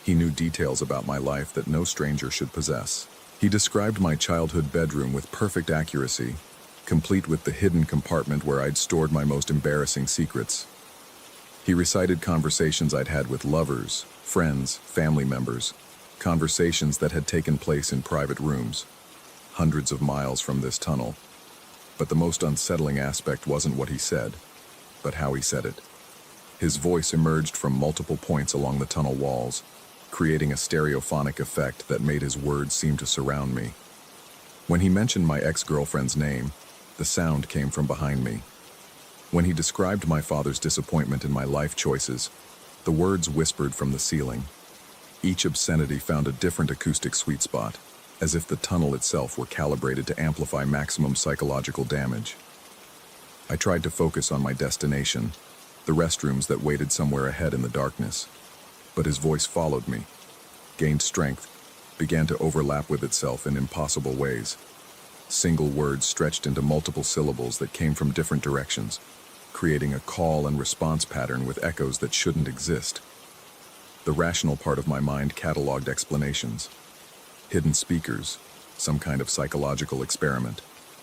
he knew details about my life that no stranger should possess. He described my childhood bedroom with perfect accuracy, complete with the hidden compartment where I'd stored my most embarrassing secrets. He recited conversations I'd had with lovers, friends, family members, conversations that had taken place in private rooms, hundreds of miles from this tunnel. But the most unsettling aspect wasn't what he said, but how he said it. His voice emerged from multiple points along the tunnel walls, creating a stereophonic effect that made his words seem to surround me. When he mentioned my ex-girlfriend's name, the sound came from behind me. When he described my father's disappointment in my life choices, the words whispered from the ceiling. Each obscenity found a different acoustic sweet spot, as if the tunnel itself were calibrated to amplify maximum psychological damage. I tried to focus on my destination, the restrooms that waited somewhere ahead in the darkness. But his voice followed me, gained strength, began to overlap with itself in impossible ways. Single words stretched into multiple syllables that came from different directions, creating a call and response pattern with echoes that shouldn't exist. The rational part of my mind cataloged explanations. Hidden speakers, some kind of psychological experiment,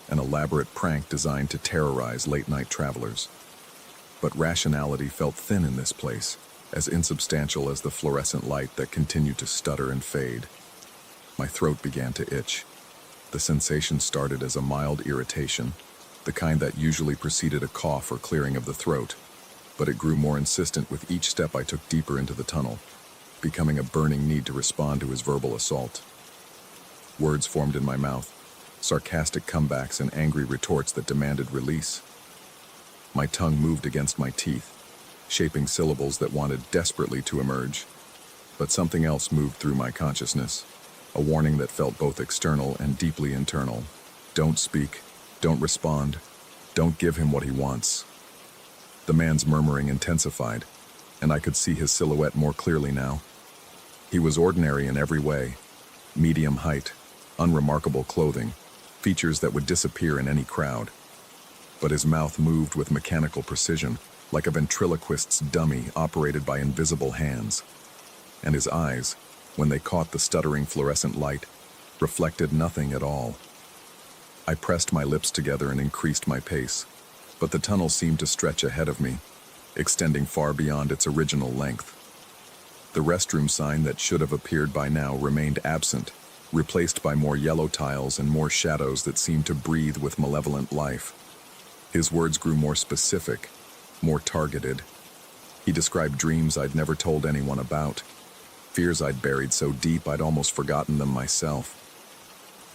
an elaborate prank designed to terrorize late-night travelers. But rationality felt thin in this place, as insubstantial as the fluorescent light that continued to stutter and fade. My throat began to itch. The sensation started as a mild irritation, the kind that usually preceded a cough or clearing of the throat, but it grew more insistent with each step I took deeper into the tunnel, becoming a burning need to respond to his verbal assault. Words formed in my mouth, sarcastic comebacks and angry retorts that demanded release. My tongue moved against my teeth, shaping syllables that wanted desperately to emerge. But something else moved through my consciousness, a warning that felt both external and deeply internal. Don't speak, don't respond, don't give him what he wants. The man's murmuring intensified, and I could see his silhouette more clearly now. He was ordinary in every way: medium height, unremarkable clothing, features that would disappear in any crowd. But his mouth moved with mechanical precision, like a ventriloquist's dummy operated by invisible hands. And his eyes, when they caught the stuttering fluorescent light, reflected nothing at all. I pressed my lips together and increased my pace, but the tunnel seemed to stretch ahead of me, extending far beyond its original length. The restroom sign that should have appeared by now remained absent, replaced by more yellow tiles and more shadows that seemed to breathe with malevolent life. His words grew more specific, more targeted. He described dreams I'd never told anyone about, fears I'd buried so deep I'd almost forgotten them myself.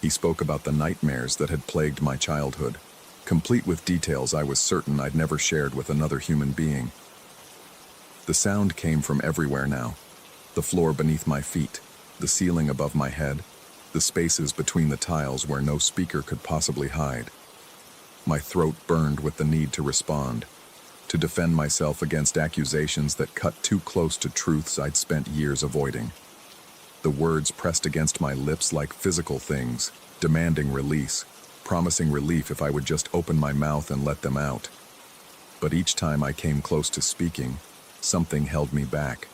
He spoke about the nightmares that had plagued my childhood, complete with details I was certain I'd never shared with another human being. The sound came from everywhere now: the floor beneath my feet, the ceiling above my head, the spaces between the tiles where no speaker could possibly hide. My throat burned with the need to respond, to defend myself against accusations that cut too close to truths I'd spent years avoiding. The words pressed against my lips like physical things, demanding release, promising relief if I would just open my mouth and let them out. But each time I came close to speaking, something held me back.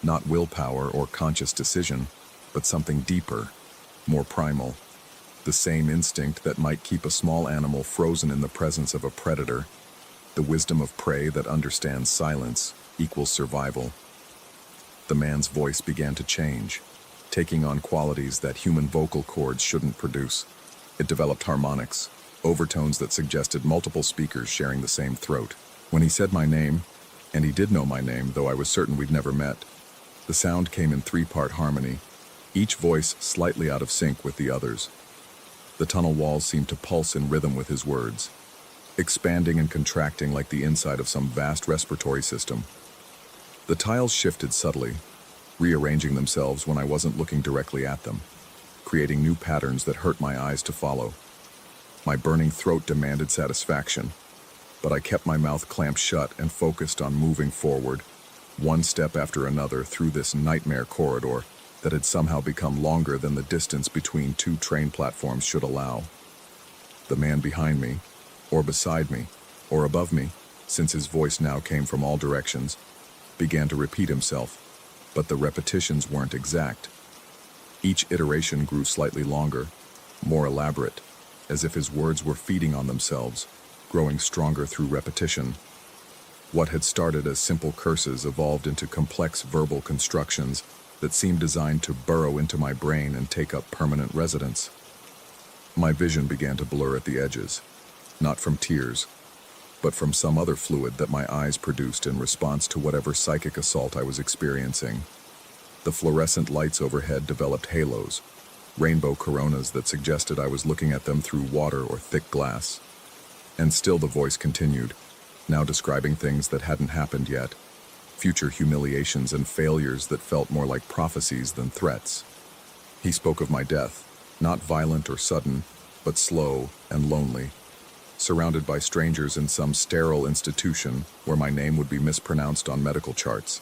Not willpower or conscious decision, but something deeper, more primal. The same instinct that might keep a small animal frozen in the presence of a predator. The wisdom of prey that understands silence equals survival. The man's voice began to change, taking on qualities that human vocal cords shouldn't produce. It developed harmonics, overtones that suggested multiple speakers sharing the same throat. When he said my name, and he did know my name, though I was certain we'd never met, the sound came in three-part harmony, each voice slightly out of sync with the others. The tunnel walls seemed to pulse in rhythm with his words, expanding and contracting like the inside of some vast respiratory system. The tiles shifted subtly, rearranging themselves when I wasn't looking directly at them. creating new patterns that hurt my eyes to follow. My burning throat demanded satisfaction, but I kept my mouth clamped shut and focused on moving forward, one step after another through this nightmare corridor that had somehow become longer than the distance between two train platforms should allow. The man behind me, or beside me, or above me, since his voice now came from all directions, began to repeat himself, but the repetitions weren't exact. Each iteration grew slightly longer, more elaborate, as if his words were feeding on themselves, growing stronger through repetition. What had started as simple curses evolved into complex verbal constructions that seemed designed to burrow into my brain and take up permanent residence. My vision began to blur at the edges, not from tears, but from some other fluid that my eyes produced in response to whatever psychic assault I was experiencing. The fluorescent lights overhead developed halos, rainbow coronas that suggested I was looking at them through water or thick glass. And still the voice continued, now describing things that hadn't happened yet, future humiliations and failures that felt more like prophecies than threats. He spoke of my death, not violent or sudden, but slow and lonely, surrounded by strangers in some sterile institution where my name would be mispronounced on medical charts.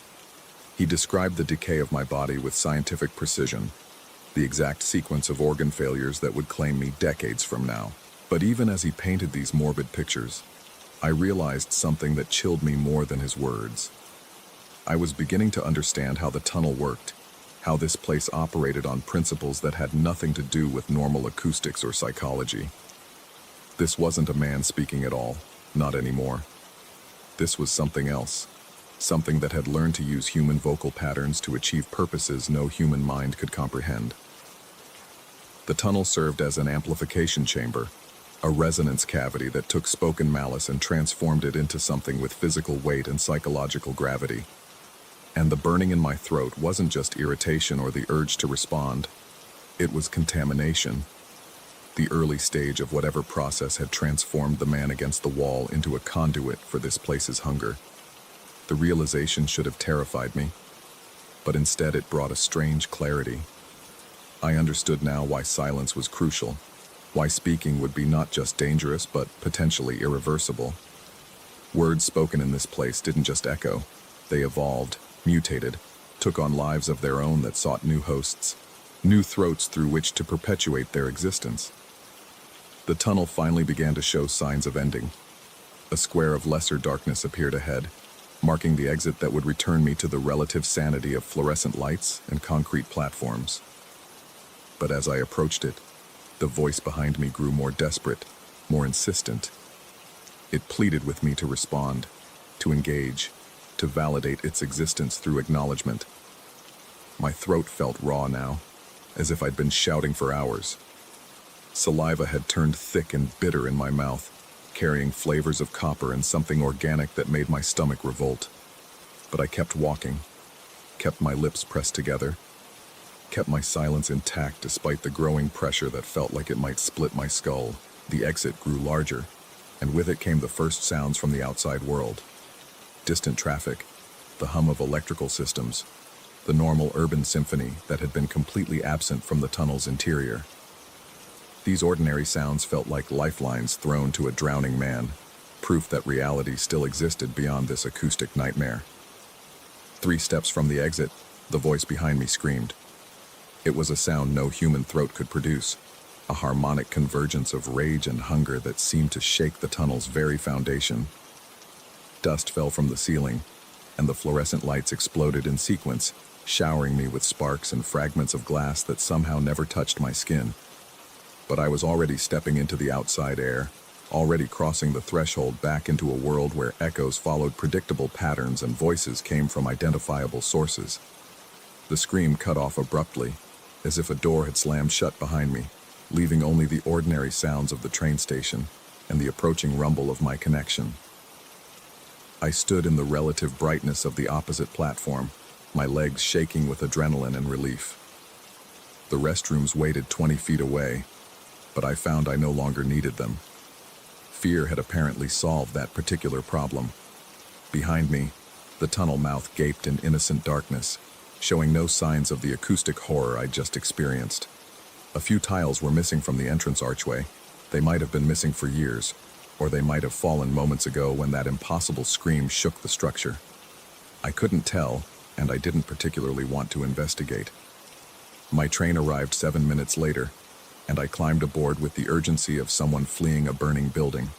He described the decay of my body with scientific precision, the exact sequence of organ failures that would claim me decades from now. But even as he painted these morbid pictures, I realized something that chilled me more than his words. I was beginning to understand how the tunnel worked, how this place operated on principles that had nothing to do with normal acoustics or psychology. This wasn't a man speaking at all, not anymore. This was something else, something that had learned to use human vocal patterns to achieve purposes no human mind could comprehend. The tunnel served as an amplification chamber, a resonance cavity that took spoken malice and transformed it into something with physical weight and psychological gravity. And the burning in my throat wasn't just irritation or the urge to respond. It was contamination, the early stage of whatever process had transformed the man against the wall into a conduit for this place's hunger. The realization should have terrified me, but instead it brought a strange clarity. I understood now why silence was crucial, why speaking would be not just dangerous but potentially irreversible. Words spoken in this place didn't just echo, they evolved, mutated, took on lives of their own that sought new hosts, new throats through which to perpetuate their existence. The tunnel finally began to show signs of ending. A square of lesser darkness appeared ahead, marking the exit that would return me to the relative sanity of fluorescent lights and concrete platforms. But as I approached it, the voice behind me grew more desperate, more insistent. It pleaded with me to respond, to engage, to validate its existence through acknowledgement. My throat felt raw now, as if I'd been shouting for hours. Saliva had turned thick and bitter in my mouth, carrying flavors of copper and something organic that made my stomach revolt. But I kept walking, kept my lips pressed together, kept my silence intact despite the growing pressure that felt like it might split my skull. The exit grew larger, and with it came the first sounds from the outside world. Distant traffic, the hum of electrical systems, the normal urban symphony that had been completely absent from the tunnel's interior. These ordinary sounds felt like lifelines thrown to a drowning man, proof that reality still existed beyond this acoustic nightmare. 3 steps from the exit, the voice behind me screamed. It was a sound no human throat could produce, a harmonic convergence of rage and hunger that seemed to shake the tunnel's very foundation. Dust fell from the ceiling, and the fluorescent lights exploded in sequence, showering me with sparks and fragments of glass that somehow never touched my skin. But I was already stepping into the outside air, already crossing the threshold back into a world where echoes followed predictable patterns and voices came from identifiable sources. The scream cut off abruptly, as if a door had slammed shut behind me, leaving only the ordinary sounds of the train station and the approaching rumble of my connection. I stood in the relative brightness of the opposite platform, my legs shaking with adrenaline and relief. The restrooms waited 20 feet away, but I found I no longer needed them. Fear had apparently solved that particular problem. Behind me, the tunnel mouth gaped in innocent darkness, showing no signs of the acoustic horror I'd just experienced. A few tiles were missing from the entrance archway. They might have been missing for years, or they might have fallen moments ago when that impossible scream shook the structure. I couldn't tell, and I didn't particularly want to investigate. My train arrived 7 minutes later, and I climbed aboard with the urgency of someone fleeing a burning building.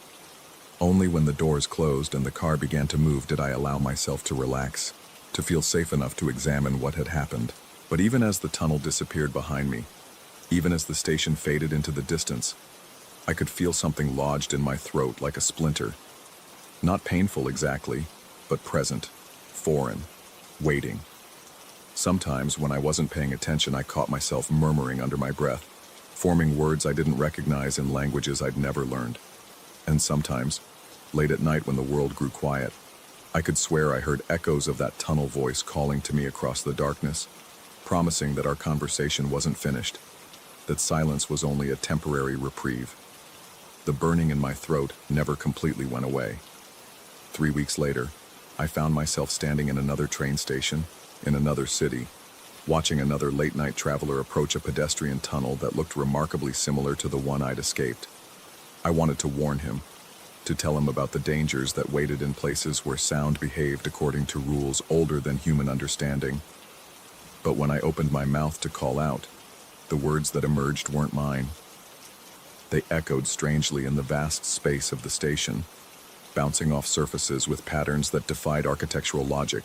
Only when the doors closed and the car began to move did I allow myself to relax, to feel safe enough to examine what had happened. But even as the tunnel disappeared behind me, even as the station faded into the distance, I could feel something lodged in my throat like a splinter. Not painful exactly, but present, foreign, waiting. Sometimes, when I wasn't paying attention, I caught myself murmuring under my breath, forming words I didn't recognize in languages I'd never learned. And sometimes, late at night when the world grew quiet, I could swear I heard echoes of that tunnel voice calling to me across the darkness, promising that our conversation wasn't finished, that silence was only a temporary reprieve. The burning in my throat never completely went away. 3 weeks later, I found myself standing in another train station, in another city, watching another late-night traveler approach a pedestrian tunnel that looked remarkably similar to the one I'd escaped. I wanted to warn him, to tell him about the dangers that waited in places where sound behaved according to rules older than human understanding. But when I opened my mouth to call out, the words that emerged weren't mine. They echoed strangely in the vast space of the station, bouncing off surfaces with patterns that defied architectural logic,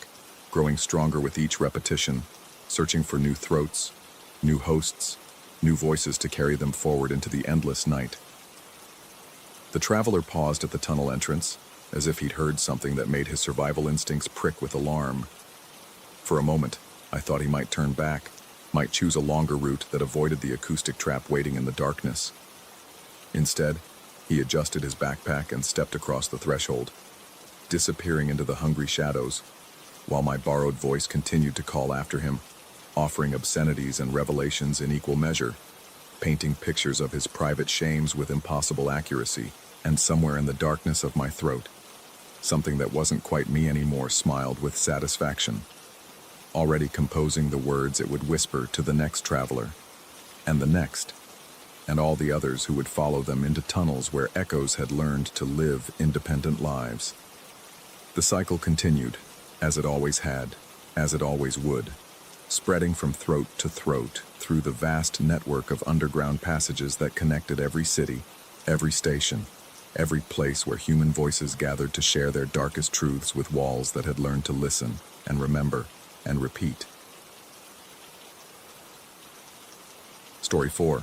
growing stronger with each repetition, searching for new throats, new hosts, new voices to carry them forward into the endless night. The traveler paused at the tunnel entrance, as if he'd heard something that made his survival instincts prick with alarm. For a moment, I thought he might turn back, might choose a longer route that avoided the acoustic trap waiting in the darkness. Instead, he adjusted his backpack and stepped across the threshold, disappearing into the hungry shadows, while my borrowed voice continued to call after him, offering obscenities and revelations in equal measure, painting pictures of his private shames with impossible accuracy. And somewhere in the darkness of my throat, something that wasn't quite me anymore smiled with satisfaction, already composing the words it would whisper to the next traveler, and the next, and all the others who would follow them into tunnels where echoes had learned to live independent lives. The cycle continued, as it always had, as it always would, spreading from throat to throat through the vast network of underground passages that connected every city, every station, every place where human voices gathered to share their darkest truths with walls that had learned to listen and remember and repeat. Story 4.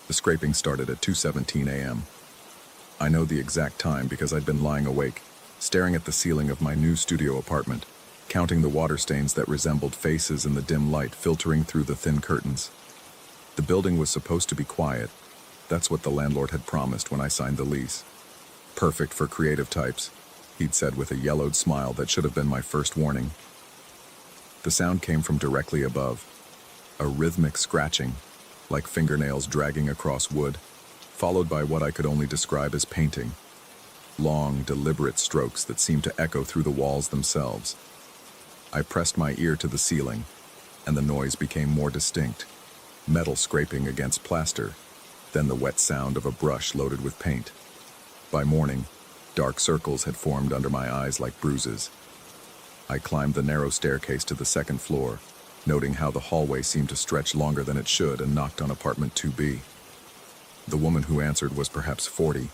The scraping started at 2:17 a.m. I know the exact time because I'd been lying awake, staring at the ceiling of my new studio apartment, counting the water stains that resembled faces in the dim light filtering through the thin curtains. The building was supposed to be quiet. That's what the landlord had promised when I signed the lease. Perfect for creative types, he'd said with a yellowed smile that should have been my first warning. The sound came from directly above, a rhythmic scratching, like fingernails dragging across wood, followed by what I could only describe as painting. Long, deliberate strokes that seemed to echo through the walls themselves. I pressed my ear to the ceiling, and the noise became more distinct. Metal scraping against plaster, then the wet sound of a brush loaded with paint. By morning, dark circles had formed under my eyes like bruises. I climbed the narrow staircase to the second floor, noting how the hallway seemed to stretch longer than it should, and knocked on apartment 2B. The woman who answered was perhaps 40,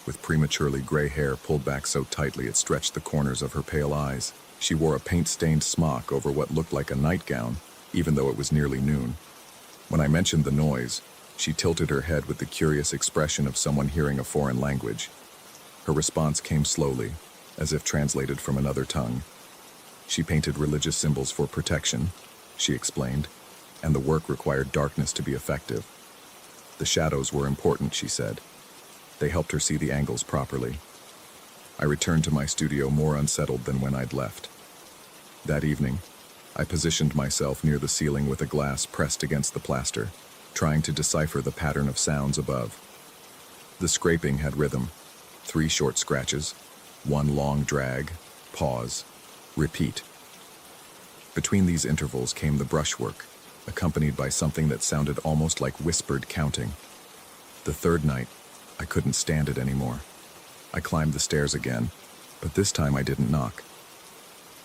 with prematurely gray hair pulled back so tightly it stretched the corners of her pale eyes. She wore a paint-stained smock over what looked like a nightgown, even though it was nearly noon. When I mentioned the noise, she tilted her head with the curious expression of someone hearing a foreign language. Her response came slowly, as if translated from another tongue. She painted religious symbols for protection, she explained, and the work required darkness to be effective. The shadows were important, she said. They helped her see the angles properly. I returned to my studio more unsettled than when I'd left. That evening, I positioned myself near the ceiling with a glass pressed against the plaster, trying to decipher the pattern of sounds above. The scraping had rhythm, 3 short scratches, 1 long drag, pause, repeat. Between these intervals came the brushwork, accompanied by something that sounded almost like whispered counting. The third night, I couldn't stand it anymore. I climbed the stairs again, but this time I didn't knock.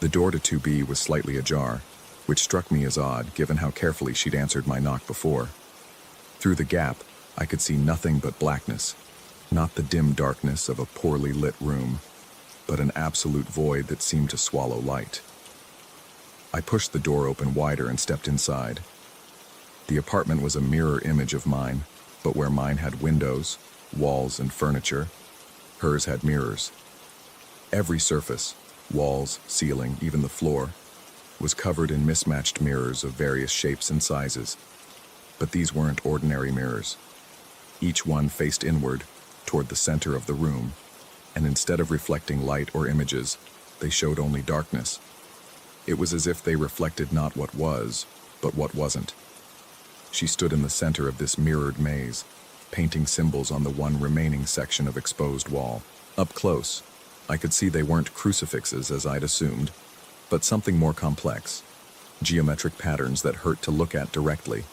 The door to 2B was slightly ajar, which struck me as odd given how carefully she'd answered my knock before. Through the gap, I could see nothing but blackness, not the dim darkness of a poorly lit room, but an absolute void that seemed to swallow light. I pushed the door open wider and stepped inside. The apartment was a mirror image of mine, but where mine had windows, walls, and furniture, hers had mirrors. Every surface, walls, ceiling, even the floor, was covered in mismatched mirrors of various shapes and sizes. But these weren't ordinary mirrors. Each one faced inward, toward the center of the room, and instead of reflecting light or images, they showed only darkness. It was as if they reflected not what was, but what wasn't. She stood in the center of this mirrored maze, painting symbols on the one remaining section of exposed wall. Up close, I could see they weren't crucifixes as I'd assumed, but something more complex. Geometric patterns that hurt to look at directly,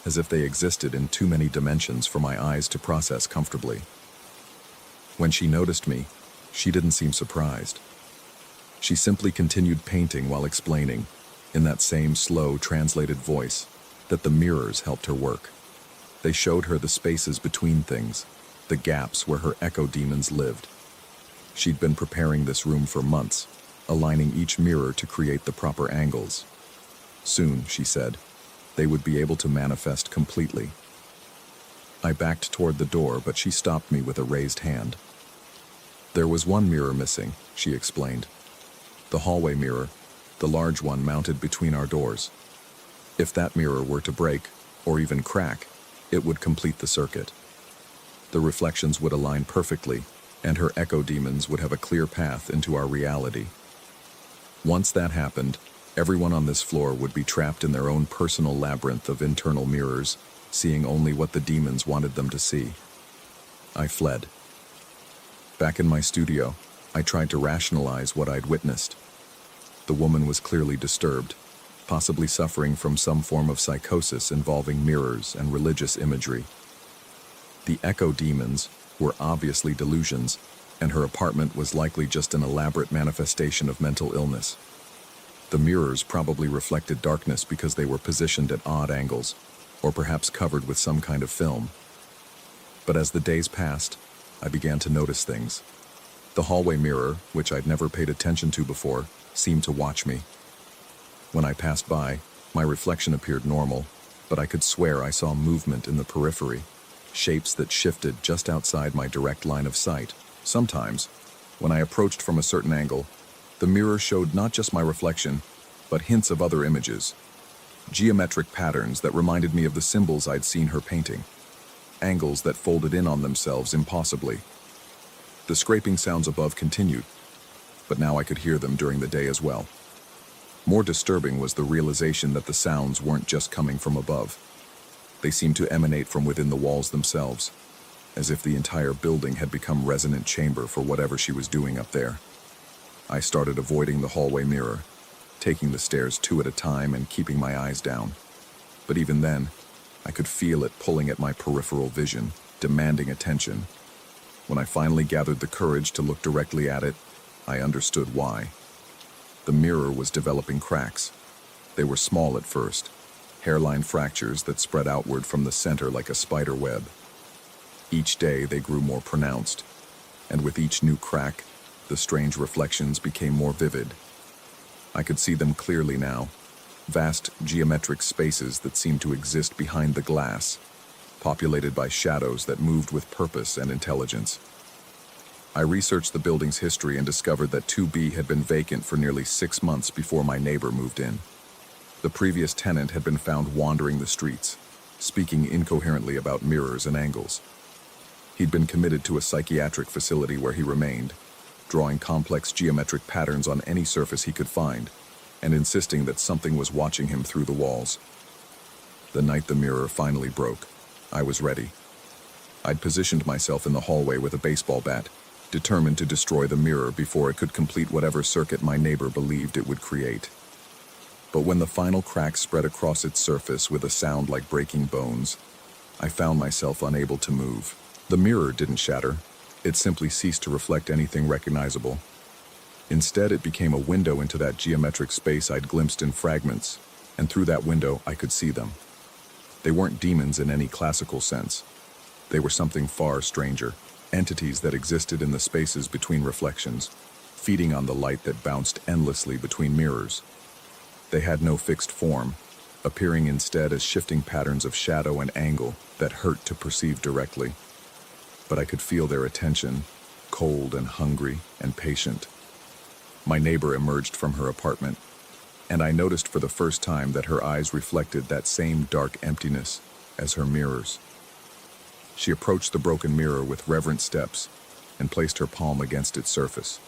as if they existed in too many dimensions for my eyes to process comfortably. When she noticed me, she didn't seem surprised. She simply continued painting while explaining, in that same slow, translated voice, that the mirrors helped her work. They showed her the spaces between things, the gaps where her echo demons lived. She'd been preparing this room for months, aligning each mirror to create the proper angles. Soon, she said, they would be able to manifest completely. I backed toward the door, but she stopped me with a raised hand. There was one mirror missing, she explained. The hallway mirror, the large one mounted between our doors. If that mirror were to break, or even crack, it would complete the circuit. The reflections would align perfectly, and her echo demons would have a clear path into our reality. Once that happened, everyone on this floor would be trapped in their own personal labyrinth of internal mirrors, seeing only what the demons wanted them to see. I fled. Back in my studio, I tried to rationalize what I'd witnessed. The woman was clearly disturbed, possibly suffering from some form of psychosis involving mirrors and religious imagery. The echo demons were obviously delusions, and her apartment was likely just an elaborate manifestation of mental illness. The mirrors probably reflected darkness because they were positioned at odd angles, or perhaps covered with some kind of film. But as the days passed, I began to notice things. The hallway mirror, which I'd never paid attention to before, seemed to watch me. When I passed by, my reflection appeared normal, but I could swear I saw movement in the periphery, shapes that shifted just outside my direct line of sight. Sometimes, when I approached from a certain angle, the mirror showed not just my reflection, but hints of other images. Geometric patterns that reminded me of the symbols I'd seen her painting. Angles that folded in on themselves impossibly. The scraping sounds above continued, but now I could hear them during the day as well. More disturbing was the realization that the sounds weren't just coming from above. They seemed to emanate from within the walls themselves, as if the entire building had become resonant chamber for whatever she was doing up there. I started avoiding the hallway mirror, taking the stairs two at a time and keeping my eyes down. But even then, I could feel it pulling at my peripheral vision, demanding attention. When I finally gathered the courage to look directly at it, I understood why. The mirror was developing cracks. They were small at first, hairline fractures that spread outward from the center like a spider web. Each day they grew more pronounced, and with each new crack, the strange reflections became more vivid. I could see them clearly now, vast geometric spaces that seemed to exist behind the glass, populated by shadows that moved with purpose and intelligence. I researched the building's history and discovered that 2B had been vacant for nearly 6 months before my neighbor moved in. The previous tenant had been found wandering the streets, speaking incoherently about mirrors and angles. He'd been committed to a psychiatric facility where he remained, drawing complex geometric patterns on any surface he could find, and insisting that something was watching him through the walls. The night the mirror finally broke, I was ready. I'd positioned myself in the hallway with a baseball bat, determined to destroy the mirror before it could complete whatever circuit my neighbor believed it would create. But when the final crack spread across its surface with a sound like breaking bones, I found myself unable to move. The mirror didn't shatter. It simply ceased to reflect anything recognizable. Instead, it became a window into that geometric space I'd glimpsed in fragments, and through that window I could see them. They weren't demons in any classical sense. They were something far stranger, entities that existed in the spaces between reflections, feeding on the light that bounced endlessly between mirrors. They had no fixed form, appearing instead as shifting patterns of shadow and angle that hurt to perceive directly. But I could feel their attention, cold and hungry and patient. My neighbor emerged from her apartment, and I noticed for the first time that her eyes reflected that same dark emptiness as her mirrors. She approached the broken mirror with reverent steps and placed her palm against its surface.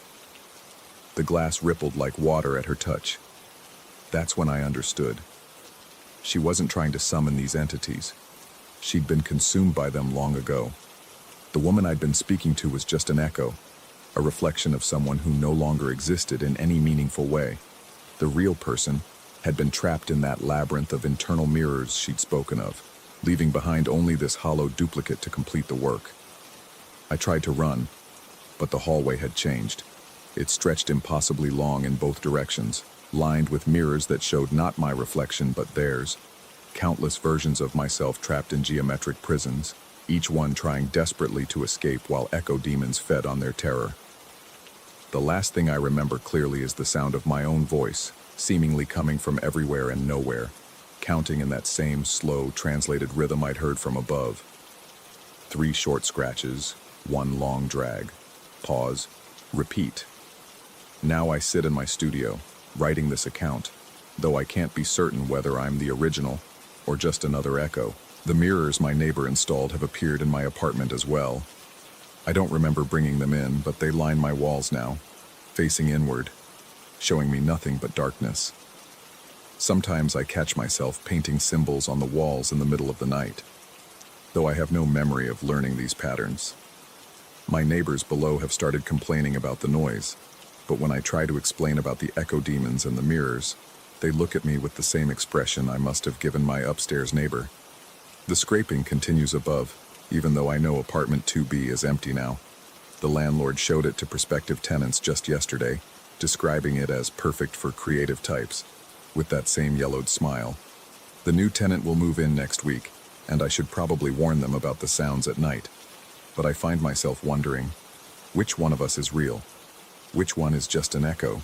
The glass rippled like water at her touch. That's when I understood. She wasn't trying to summon these entities. She'd been consumed by them long ago. The woman I'd been speaking to was just an echo, a reflection of someone who no longer existed in any meaningful way. The real person had been trapped in that labyrinth of internal mirrors she'd spoken of, leaving behind only this hollow duplicate to complete the work. I tried to run, but the hallway had changed. It stretched impossibly long in both directions, lined with mirrors that showed not my reflection but theirs, countless versions of myself trapped in geometric prisons, each one trying desperately to escape while echo demons fed on their terror. The last thing I remember clearly is the sound of my own voice, seemingly coming from everywhere and nowhere, counting in that same slow, translated rhythm I'd heard from above. 3 short scratches, 1 long drag, pause, repeat. Now I sit in my studio, writing this account, though I can't be certain whether I'm the original or just another echo. The mirrors my neighbor installed have appeared in my apartment as well. I don't remember bringing them in, but they line my walls now, facing inward, showing me nothing but darkness. Sometimes I catch myself painting symbols on the walls in the middle of the night, though I have no memory of learning these patterns. My neighbors below have started complaining about the noise, but when I try to explain about the echo demons and the mirrors, they look at me with the same expression I must have given my upstairs neighbor. The scraping continues above, even though I know apartment 2B is empty now. The landlord showed it to prospective tenants just yesterday, describing it as perfect for creative types, with that same yellowed smile. The new tenant will move in next week, and I should probably warn them about the sounds at night. But I find myself wondering, which one of us is real? Which one is just an echo,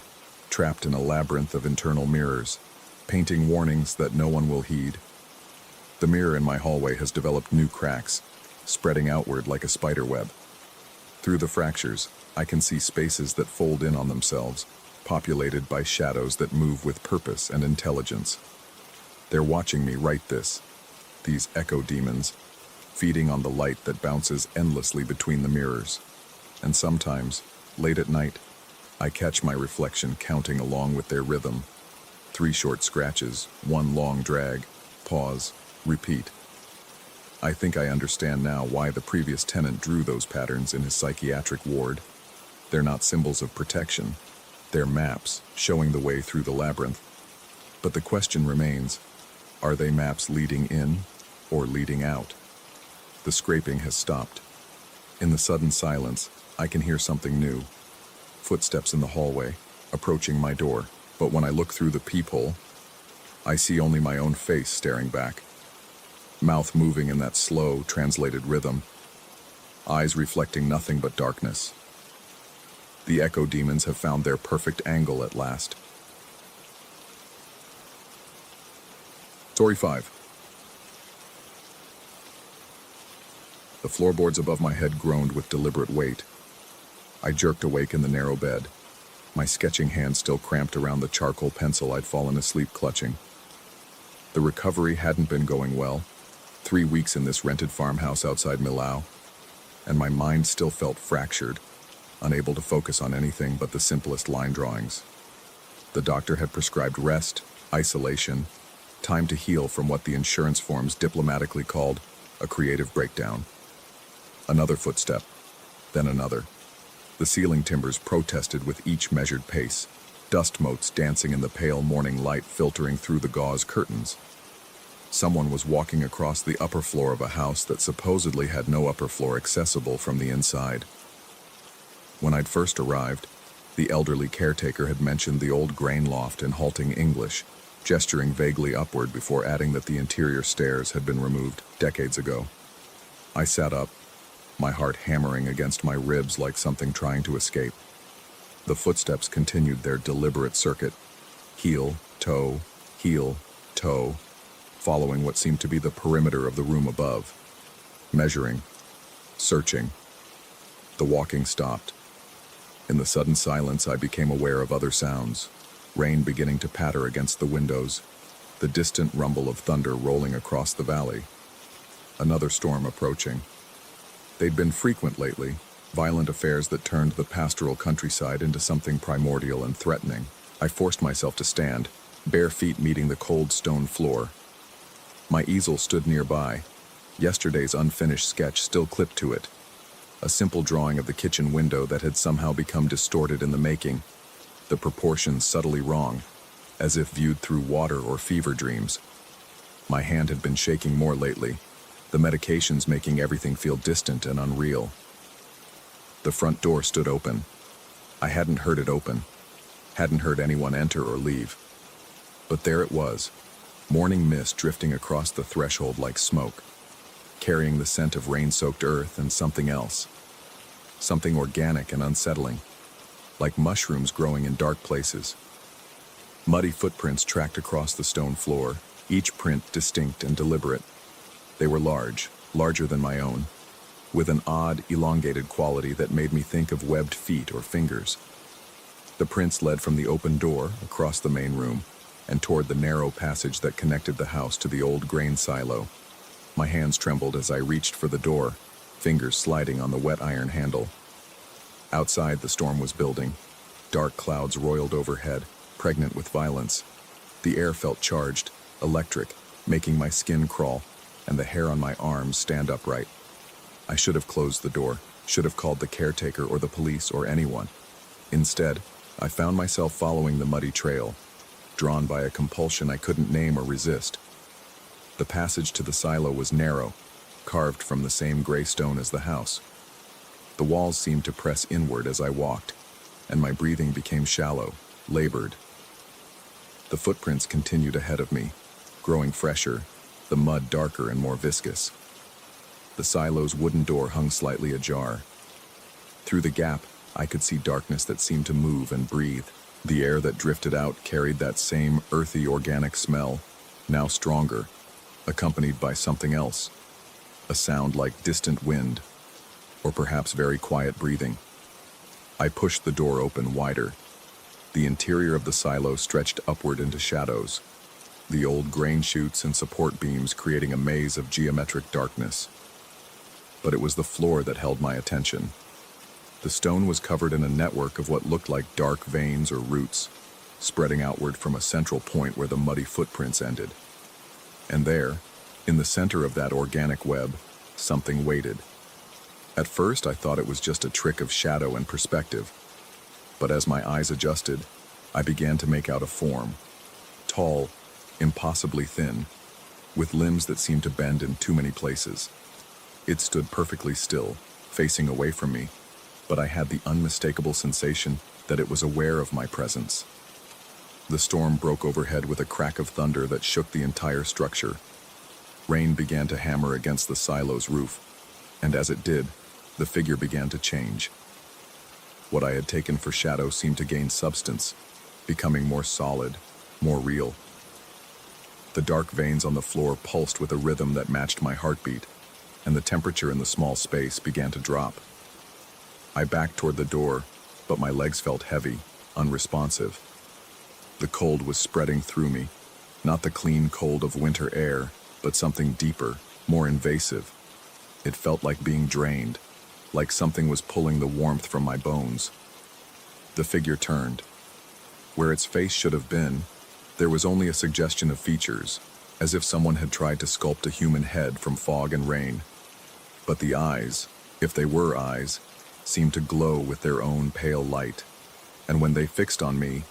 trapped in a labyrinth of internal mirrors, painting warnings that no one will heed? The mirror in my hallway has developed new cracks, spreading outward like a spider web. Through the fractures, I can see spaces that fold in on themselves, populated by shadows that move with purpose and intelligence. They're watching me write this, these echo demons, feeding on the light that bounces endlessly between the mirrors. And sometimes, late at night, I catch my reflection counting along with their rhythm. 3 short scratches, 1 long drag, pause, repeat. I think I understand now why the previous tenant drew those patterns in his psychiatric ward. They're not symbols of protection. They're maps showing the way through the labyrinth. But the question remains, are they maps leading in or leading out? The scraping has stopped. In the sudden silence, I can hear something new. Footsteps in the hallway, approaching my door. But when I look through the peephole, I see only my own face staring back. Mouth moving in that slow, translated rhythm. Eyes reflecting nothing but darkness. The echo demons have found their perfect angle at last. Story 5. The floorboards above my head groaned with deliberate weight. I jerked awake in the narrow bed, my sketching hand still cramped around the charcoal pencil I'd fallen asleep clutching. The recovery hadn't been going well. 3 weeks in this rented farmhouse outside Millau, and my mind still felt fractured, unable to focus on anything but the simplest line drawings. The doctor had prescribed rest, isolation, time to heal from what the insurance forms diplomatically called a creative breakdown. Another footstep, then another. The ceiling timbers protested with each measured pace. dust motes dancing in the pale morning light filtering through the gauze curtains. Someone was walking across the upper floor of a house that supposedly had no upper floor accessible from the inside. When I'd first arrived, the elderly caretaker had mentioned the old grain loft in halting English, gesturing vaguely upward before adding that the interior stairs had been removed decades ago. I sat up, my heart hammering against my ribs like something trying to escape. The footsteps continued their deliberate circuit, heel, toe, following what seemed to be the perimeter of the room above. Measuring, searching. The walking stopped. In the sudden silence, I became aware of other sounds. Rain beginning to patter against the windows, the distant rumble of thunder rolling across the valley. Another storm approaching. They'd been frequent lately, violent affairs that turned the pastoral countryside into something primordial and threatening. I forced myself to stand, bare feet meeting the cold stone floor. My easel stood nearby, yesterday's unfinished sketch still clipped to it. A simple drawing of the kitchen window that had somehow become distorted in the making, the proportions subtly wrong, as if viewed through water or fever dreams. My hand had been shaking more lately, the medications making everything feel distant and unreal. The front door stood open. I hadn't heard it open, hadn't heard anyone enter or leave. But there it was, morning mist drifting across the threshold like smoke, carrying the scent of rain-soaked earth and something else. Something organic and unsettling, like mushrooms growing in dark places. Muddy footprints tracked across the stone floor, each print distinct and deliberate. They were large, larger than my own, with an odd, elongated quality that made me think of webbed feet or fingers. The prints led from the open door across the main room and toward the narrow passage that connected the house to the old grain silo. My hands trembled as I reached for the door, fingers sliding on the wet iron handle. Outside, the storm was building. Dark clouds roiled overhead, pregnant with violence. The air felt charged, electric, making my skin crawl and the hair on my arms stand upright. I should have closed the door, should have called the caretaker or the police or anyone. Instead, I found myself following the muddy trail, drawn by a compulsion I couldn't name or resist. The passage to the silo was narrow, carved from the same gray stone as the house. The walls seemed to press inward as I walked, and my breathing became shallow, labored. The footprints continued ahead of me, growing fresher, the mud darker and more viscous. The silo's wooden door hung slightly ajar. Through the gap, I could see darkness that seemed to move and breathe. The air that drifted out carried that same earthy organic smell, now stronger, accompanied by something else, a sound like distant wind, or perhaps very quiet breathing. I pushed the door open wider. The interior of the silo stretched upward into shadows, the old grain chutes and support beams creating a maze of geometric darkness. But it was the floor that held my attention. The stone was covered in a network of what looked like dark veins or roots, spreading outward from a central point where the muddy footprints ended. And there, in the center of that organic web, something waited. At first, I thought it was just a trick of shadow and perspective. But as my eyes adjusted, I began to make out a form. Tall, impossibly thin, with limbs that seemed to bend in too many places. It stood perfectly still, facing away from me, but I had the unmistakable sensation that it was aware of my presence. The storm broke overhead with a crack of thunder that shook the entire structure. Rain began to hammer against the silo's roof, and as it did, the figure began to change. What I had taken for shadow seemed to gain substance, becoming more solid, more real. The dark veins on the floor pulsed with a rhythm that matched my heartbeat, and the temperature in the small space began to drop. I backed toward the door, but my legs felt heavy, unresponsive. The cold was spreading through me, not the clean cold of winter air, but something deeper, more invasive. It felt like being drained, like something was pulling the warmth from my bones. The figure turned. Where its face should have been, there was only a suggestion of features, as if someone had tried to sculpt a human head from fog and rain. But the eyes, if they were eyes, seemed to glow with their own pale light, and when they fixed on me,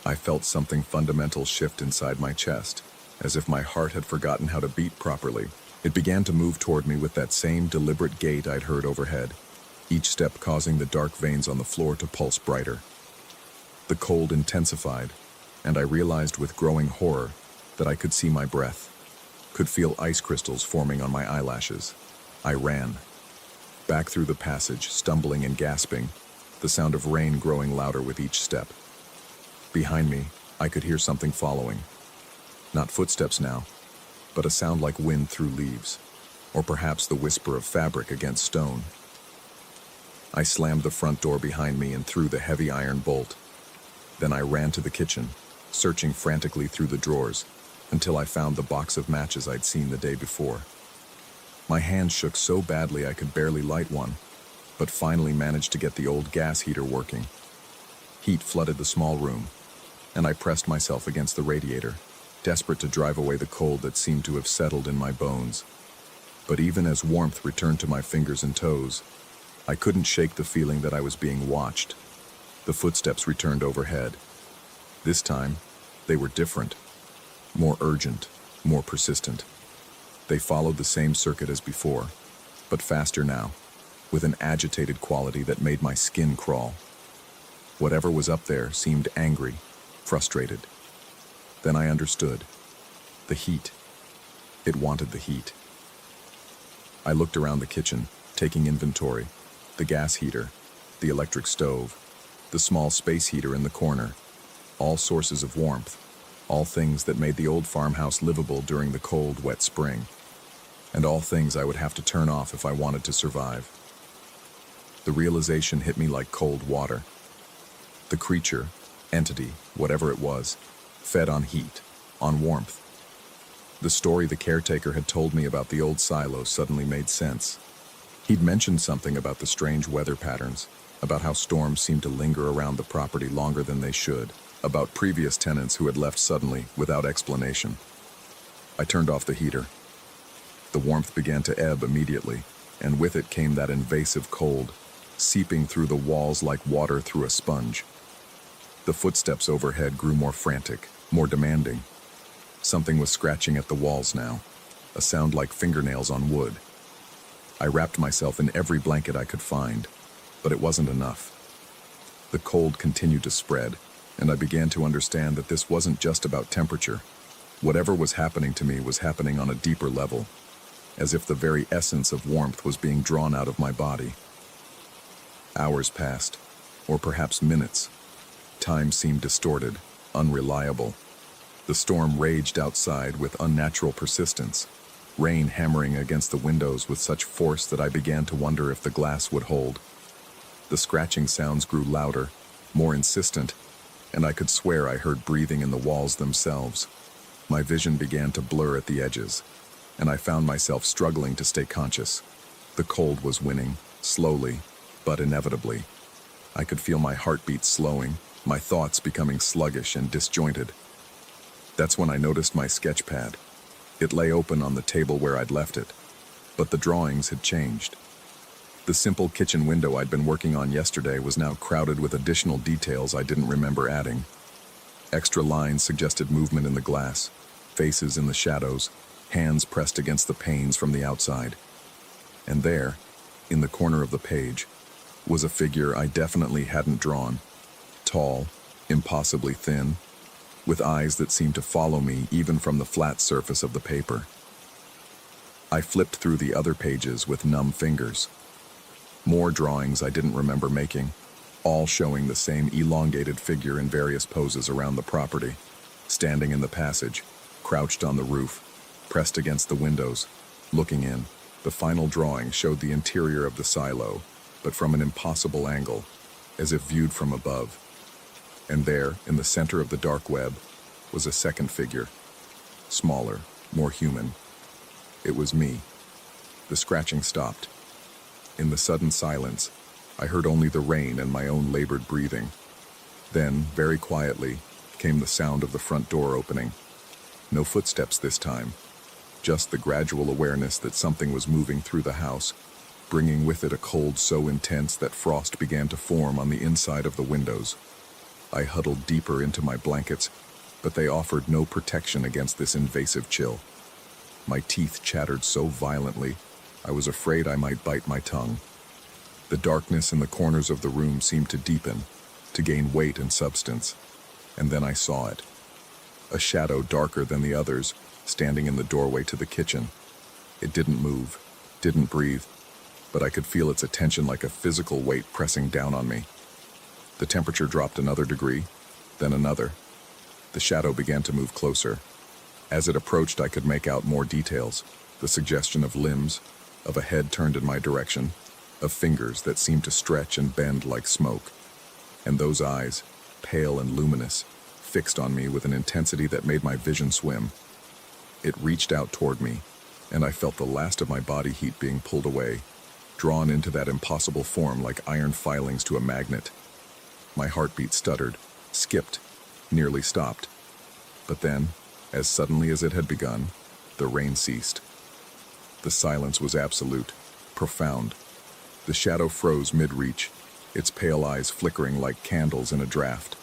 I felt something fundamental shift inside my chest, as if my heart had forgotten how to beat properly. It began to move toward me with that same deliberate gait I'd heard overhead, each step causing the dark veins on the floor to pulse brighter. The cold intensified, and I realized with growing horror that I could see my breath, could feel ice crystals forming on my eyelashes. I ran. Back through the passage, stumbling and gasping, the sound of rain growing louder with each step. Behind me, I could hear something following. Not footsteps now, but a sound like wind through leaves, or perhaps the whisper of fabric against stone. I slammed the front door behind me and threw the heavy iron bolt. Then I ran to the kitchen, searching frantically through the drawers, until I found the box of matches I'd seen the day before. My hands shook so badly I could barely light one, but finally managed to get the old gas heater working. Heat flooded the small room, and I pressed myself against the radiator, desperate to drive away the cold that seemed to have settled in my bones. But even as warmth returned to my fingers and toes, I couldn't shake the feeling that I was being watched. The footsteps returned overhead. This time, they were different, more urgent, more persistent. They followed the same circuit as before, but faster now, with an agitated quality that made my skin crawl. Whatever was up there seemed angry, frustrated. Then I understood. The heat. It wanted the heat. I looked around the kitchen, taking inventory. The gas heater, the electric stove, the small space heater in the corner, all sources of warmth, all things that made the old farmhouse livable during the cold, wet spring, and all things I would have to turn off if I wanted to survive. The realization hit me like cold water. The creature, entity, whatever it was, fed on heat, on warmth. The story the caretaker had told me about the old silo suddenly made sense. He'd mentioned something about the strange weather patterns, about how storms seemed to linger around the property longer than they should, about previous tenants who had left suddenly, without explanation. I turned off the heater. The warmth began to ebb immediately, and with it came that invasive cold, seeping through the walls like water through a sponge. The footsteps overhead grew more frantic, more demanding. Something was scratching at the walls now, a sound like fingernails on wood. I wrapped myself in every blanket I could find, but it wasn't enough. The cold continued to spread, and I began to understand that this wasn't just about temperature. Whatever was happening to me was happening on a deeper level, as if the very essence of warmth was being drawn out of my body. Hours passed, or perhaps minutes. Time seemed distorted, unreliable. The storm raged outside with unnatural persistence, rain hammering against the windows with such force that I began to wonder if the glass would hold. The scratching sounds grew louder, more insistent, and I could swear I heard breathing in the walls themselves. My vision began to blur at the edges, and I found myself struggling to stay conscious. The cold was winning, slowly, but inevitably. I could feel my heartbeat slowing, my thoughts becoming sluggish and disjointed. That's when I noticed my sketch pad. It lay open on the table where I'd left it, but the drawings had changed. The simple kitchen window I'd been working on yesterday was now crowded with additional details I didn't remember adding. Extra lines suggested movement in the glass, faces in the shadows, hands pressed against the panes from the outside. And there, in the corner of the page, was a figure I definitely hadn't drawn. Tall, impossibly thin, with eyes that seemed to follow me even from the flat surface of the paper. I flipped through the other pages with numb fingers. More drawings I didn't remember making, all showing the same elongated figure in various poses around the property, standing in the passage, crouched on the roof, pressed against the windows, looking in. The final drawing showed the interior of the silo, but from an impossible angle, as if viewed from above. And there, in the center of the dark web, was a second figure, smaller, more human. It was me. The scratching stopped. In the sudden silence, I heard only the rain and my own labored breathing. Then, very quietly, came the sound of the front door opening. No footsteps this time, just the gradual awareness that something was moving through the house, bringing with it a cold so intense that frost began to form on the inside of the windows. I huddled deeper into my blankets, but they offered no protection against this invasive chill. My teeth chattered so violently, I was afraid I might bite my tongue. The darkness in the corners of the room seemed to deepen, to gain weight and substance. And then I saw it. A shadow darker than the others, standing in the doorway to the kitchen. It didn't move, didn't breathe, but I could feel its attention like a physical weight pressing down on me. The temperature dropped another degree, then another. The shadow began to move closer. As it approached, I could make out more details, the suggestion of limbs, of a head turned in my direction, of fingers that seemed to stretch and bend like smoke. And those eyes, pale and luminous, fixed on me with an intensity that made my vision swim. It reached out toward me, and I felt the last of my body heat being pulled away, drawn into that impossible form like iron filings to a magnet. My heartbeat stuttered, skipped, nearly stopped. But then, as suddenly as it had begun, the rain ceased. The silence was absolute, profound. The shadow froze mid-reach, its pale eyes flickering like candles in a draft.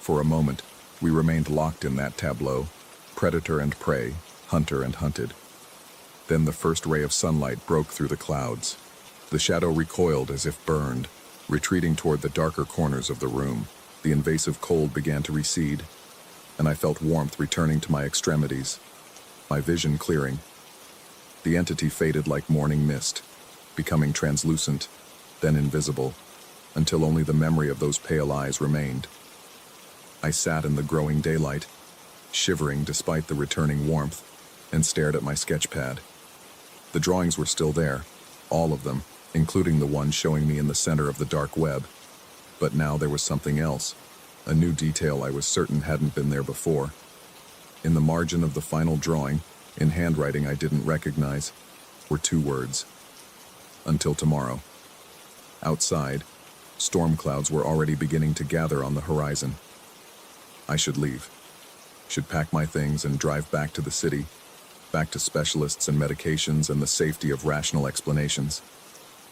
For a moment, we remained locked in that tableau, predator and prey, hunter and hunted. Then the first ray of sunlight broke through the clouds. The shadow recoiled as if burned, retreating toward the darker corners of the room. The invasive cold began to recede, and I felt warmth returning to my extremities, my vision clearing. The entity faded like morning mist, becoming translucent, then invisible, until only the memory of those pale eyes remained. I sat in the growing daylight, shivering despite the returning warmth, and stared at my sketch pad. The drawings were still there, all of them, including the one showing me in the center of the dark web. But now there was something else, a new detail I was certain hadn't been there before. In the margin of the final drawing, in handwriting I didn't recognize, were two words: until tomorrow. Outside, storm clouds were already beginning to gather on the horizon. I should leave. Should pack my things and drive back to the city, back to specialists and medications and the safety of rational explanations.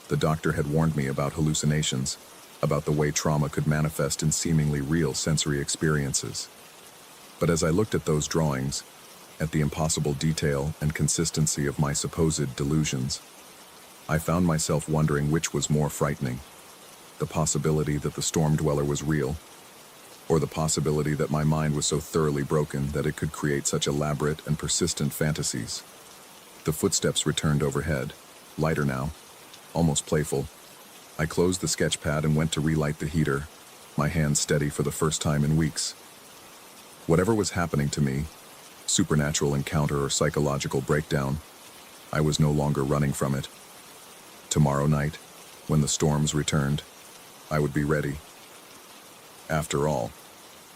The doctor had warned me about hallucinations, about the way trauma could manifest in seemingly real sensory experiences. But as I looked at those drawings, at the impossible detail and consistency of my supposed delusions, I found myself wondering which was more frightening: the possibility that the storm dweller was real, or the possibility that my mind was so thoroughly broken that it could create such elaborate and persistent fantasies. The footsteps returned overhead, lighter now, almost playful. I closed the sketch pad and went to relight the heater, my hands steady for the first time in weeks. Whatever was happening to me, supernatural encounter or psychological breakdown, I was no longer running from it. Tomorrow night, when the storms returned, I would be ready. After all,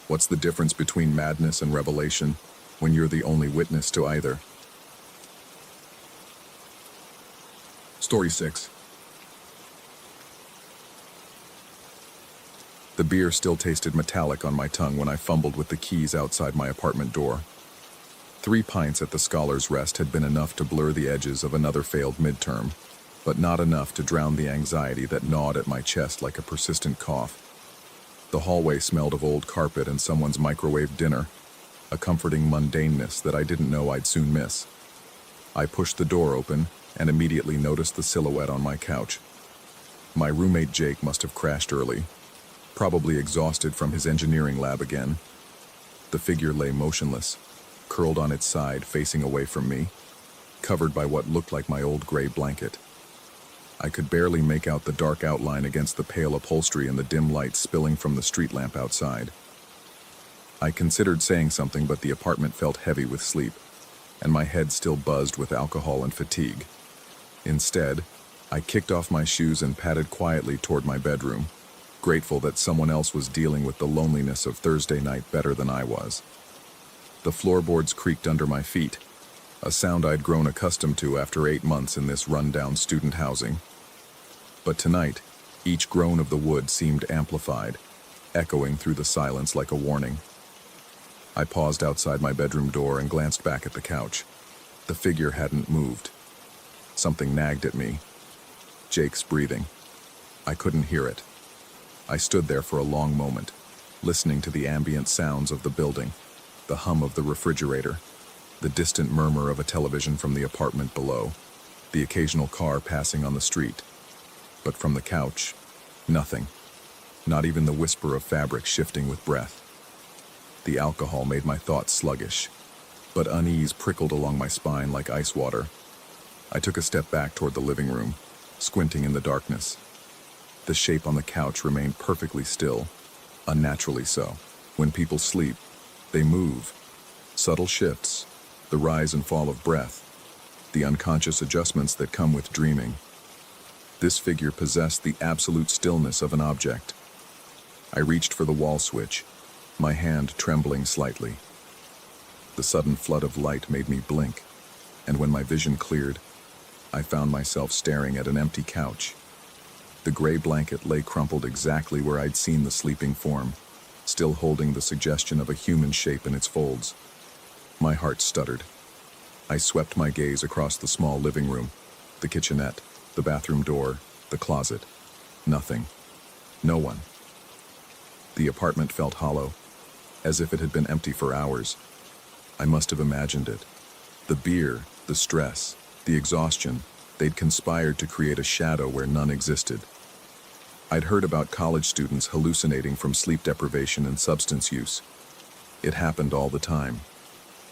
what's the difference between madness and revelation when you're the only witness to either? Story 6. The beer still tasted metallic on my tongue when I fumbled with the keys outside my apartment door. 3 pints at the Scholar's Rest had been enough to blur the edges of another failed midterm, but not enough to drown the anxiety that gnawed at my chest like a persistent cough. The hallway smelled of old carpet and someone's microwave dinner, a comforting mundaneness that I didn't know I'd soon miss. I pushed the door open and immediately noticed the silhouette on my couch. My roommate Jake must have crashed early, probably exhausted from his engineering lab again. The figure lay motionless, curled on its side facing away from me, covered by what looked like my old gray blanket. I could barely make out the dark outline against the pale upholstery and the dim light spilling from the street lamp outside. I considered saying something, but the apartment felt heavy with sleep, and my head still buzzed with alcohol and fatigue. Instead, I kicked off my shoes and padded quietly toward my bedroom, grateful that someone else was dealing with the loneliness of Thursday night better than I was. The floorboards creaked under my feet, a sound I'd grown accustomed to after 8 months in this run-down student housing. But tonight, each groan of the wood seemed amplified, echoing through the silence like a warning. I paused outside my bedroom door and glanced back at the couch. The figure hadn't moved. Something nagged at me. Jake's breathing. I couldn't hear it. I stood there for a long moment, listening to the ambient sounds of the building, the hum of the refrigerator, the distant murmur of a television from the apartment below, the occasional car passing on the street. But from the couch, nothing. Not even the whisper of fabric shifting with breath. The alcohol made my thoughts sluggish, but unease prickled along my spine like ice water. I took a step back toward the living room, squinting in the darkness. The shape on the couch remained perfectly still, unnaturally so. When people sleep, they move. Subtle shifts, the rise and fall of breath, the unconscious adjustments that come with dreaming. This figure possessed the absolute stillness of an object. I reached for the wall switch, my hand trembling slightly. The sudden flood of light made me blink, and when my vision cleared, I found myself staring at an empty couch. The gray blanket lay crumpled exactly where I'd seen the sleeping form, still holding the suggestion of a human shape in its folds. My heart stuttered. I swept my gaze across the small living room, the kitchenette, the bathroom door, the closet. Nothing. No one. The apartment felt hollow, as if it had been empty for hours. I must have imagined it. The beer, the stress, the exhaustion, they'd conspired to create a shadow where none existed. I'd heard about college students hallucinating from sleep deprivation and substance use. It happened all the time.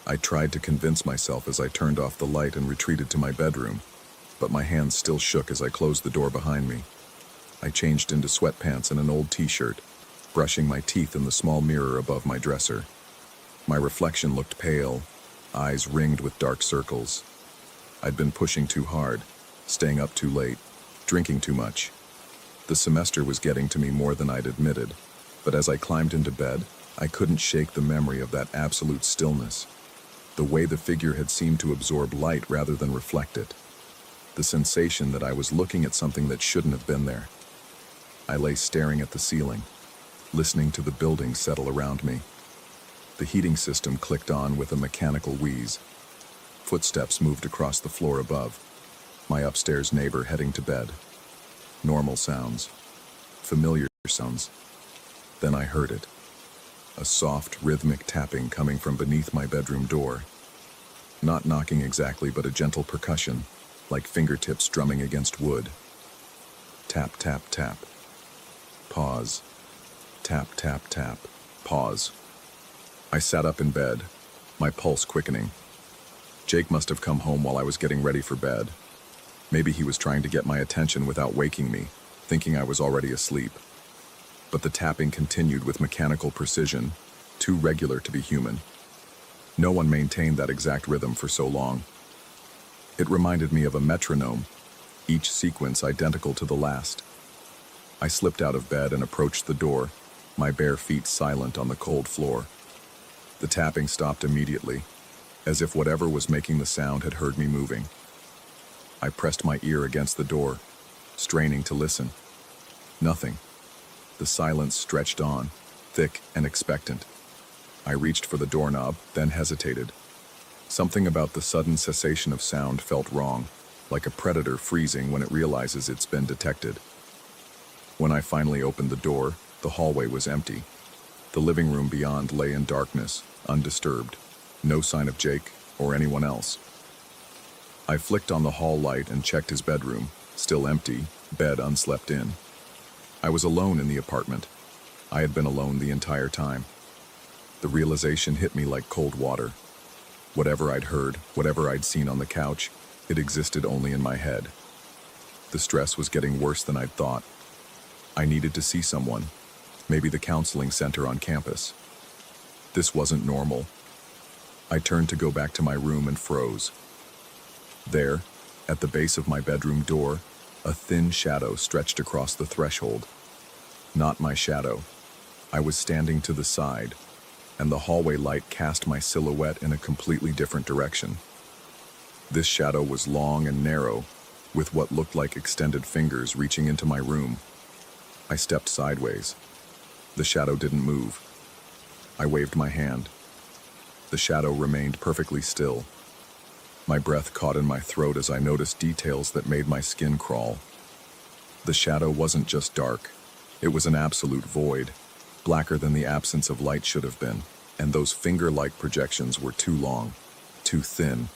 I tried to convince myself as I turned off the light and retreated to my bedroom, but my hands still shook as I closed the door behind me. I changed into sweatpants and an old t-shirt, brushing my teeth in the small mirror above my dresser. My reflection looked pale, eyes ringed with dark circles. I'd been pushing too hard, staying up too late, drinking too much. The semester was getting to me more than I'd admitted, but as I climbed into bed, I couldn't shake the memory of that absolute stillness. The way the figure had seemed to absorb light rather than reflect it. The sensation that I was looking at something that shouldn't have been there. I lay staring at the ceiling, listening to the building settle around me. The heating system clicked on with a mechanical wheeze. Footsteps moved across the floor above. My upstairs neighbor heading to bed. Normal sounds. Familiar sounds. Then I heard it. A soft, rhythmic tapping coming from beneath my bedroom door. Not knocking exactly, but a gentle percussion, like fingertips drumming against wood. Tap, tap, tap. Pause. Tap, tap, tap. Pause. I sat up in bed, my pulse quickening. Jake must have come home while I was getting ready for bed. Maybe he was trying to get my attention without waking me, thinking I was already asleep. But the tapping continued with mechanical precision, too regular to be human. No one maintained that exact rhythm for so long. It reminded me of a metronome, each sequence identical to the last. I slipped out of bed and approached the door, my bare feet silent on the cold floor. The tapping stopped immediately, as if whatever was making the sound had heard me moving. I pressed my ear against the door, straining to listen. Nothing. The silence stretched on, thick and expectant. I reached for the doorknob, then hesitated. Something about the sudden cessation of sound felt wrong, like a predator freezing when it realizes it's been detected. When I finally opened the door, the hallway was empty. The living room beyond lay in darkness, undisturbed. No sign of Jake or anyone else. I flicked on the hall light and checked his bedroom, still empty, bed unslept in. I was alone in the apartment. I had been alone the entire time. The realization hit me like cold water. Whatever I'd heard, whatever I'd seen on the couch, it existed only in my head. The stress was getting worse than I'd thought. I needed to see someone, maybe the counseling center on campus. This wasn't normal. I turned to go back to my room and froze. There, at the base of my bedroom door, a thin shadow stretched across the threshold. Not my shadow. I was standing to the side, and the hallway light cast my silhouette in a completely different direction. This shadow was long and narrow, with what looked like extended fingers reaching into my room. I stepped sideways. The shadow didn't move. I waved my hand. The shadow remained perfectly still. My breath caught in my throat as I noticed details that made my skin crawl. The shadow wasn't just dark. It was an absolute void. blacker than the absence of light should have been, and those finger-like projections were too long, too thin,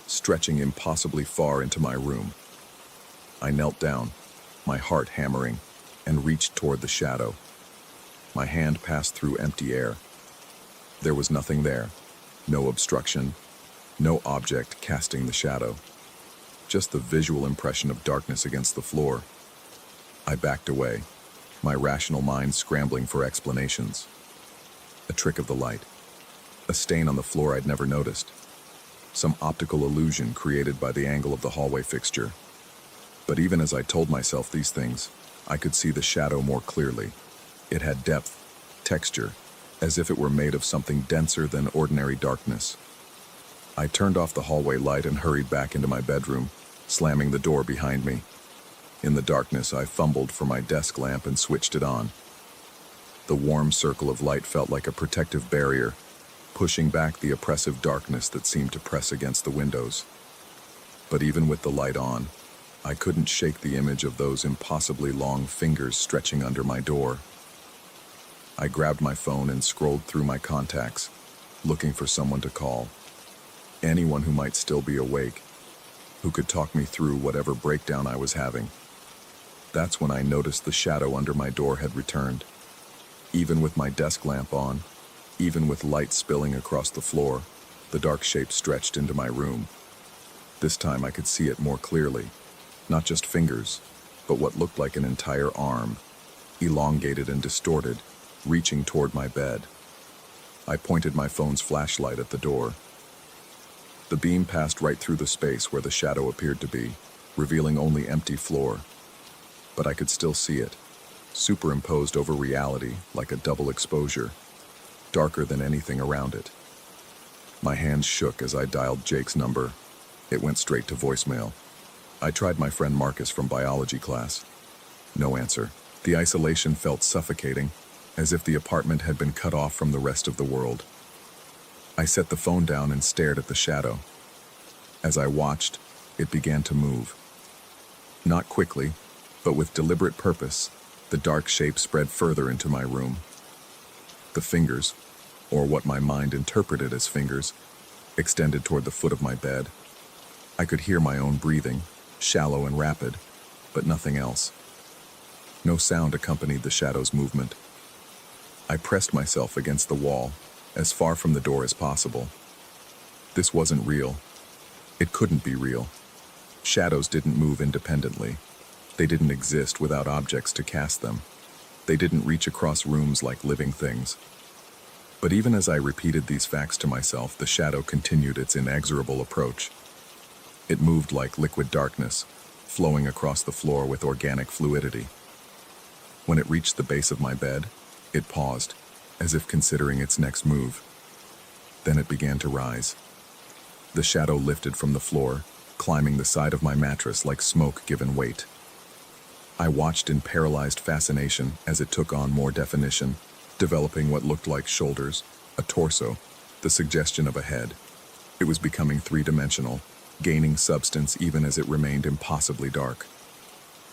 stretching impossibly far into my room. I knelt down, my heart hammering, and reached toward the shadow. My hand passed through empty air. There was nothing there, no obstruction, no object casting the shadow, just the visual impression of darkness against the floor. I backed away, my rational mind scrambling for explanations. A trick of the light, a stain on the floor I'd never noticed, some optical illusion created by the angle of the hallway fixture. But even as I told myself these things, I could see the shadow more clearly. It had depth, texture, as if it were made of something denser than ordinary darkness. I turned off the hallway light and hurried back into my bedroom, slamming the door behind me. In the darkness, I fumbled for my desk lamp and switched it on. The warm circle of light felt like a protective barrier, pushing back the oppressive darkness that seemed to press against the windows. But even with the light on, I couldn't shake the image of those impossibly long fingers stretching under my door. I grabbed my phone and scrolled through my contacts, looking for someone to call. Anyone who might still be awake, who could talk me through whatever breakdown I was having. That's when I noticed the shadow under my door had returned. Even with my desk lamp on, even with light spilling across the floor, the dark shape stretched into my room. This time I could see it more clearly. Not just fingers, but what looked like an entire arm, elongated and distorted, reaching toward my bed. I pointed my phone's flashlight at the door. The beam passed right through the space where the shadow appeared to be, revealing only empty floor. But I could still see it, superimposed over reality like a double exposure, darker than anything around it. My hands shook as I dialed Jake's number. It went straight to voicemail. I tried my friend Marcus from biology class. No answer. The isolation felt suffocating, as if the apartment had been cut off from the rest of the world. I set the phone down and stared at the shadow. As I watched, it began to move. Not quickly, but with deliberate purpose, the dark shape spread further into my room. The fingers, or what my mind interpreted as fingers, extended toward the foot of my bed. I could hear my own breathing, shallow and rapid, but nothing else. No sound accompanied the shadow's movement. I pressed myself against the wall, as far from the door as possible. This wasn't real. It couldn't be real. Shadows didn't move independently. They didn't exist without objects to cast them. They didn't reach across rooms like living things. But even as I repeated these facts to myself, the shadow continued its inexorable approach. It moved like liquid darkness, flowing across the floor with organic fluidity. When it reached the base of my bed, it paused, as if considering its next move. Then it began to rise. The shadow lifted from the floor, climbing the side of my mattress like smoke given weight. I watched in paralyzed fascination as it took on more definition, developing what looked like shoulders, a torso, the suggestion of a head. It was becoming three-dimensional, gaining substance even as it remained impossibly dark.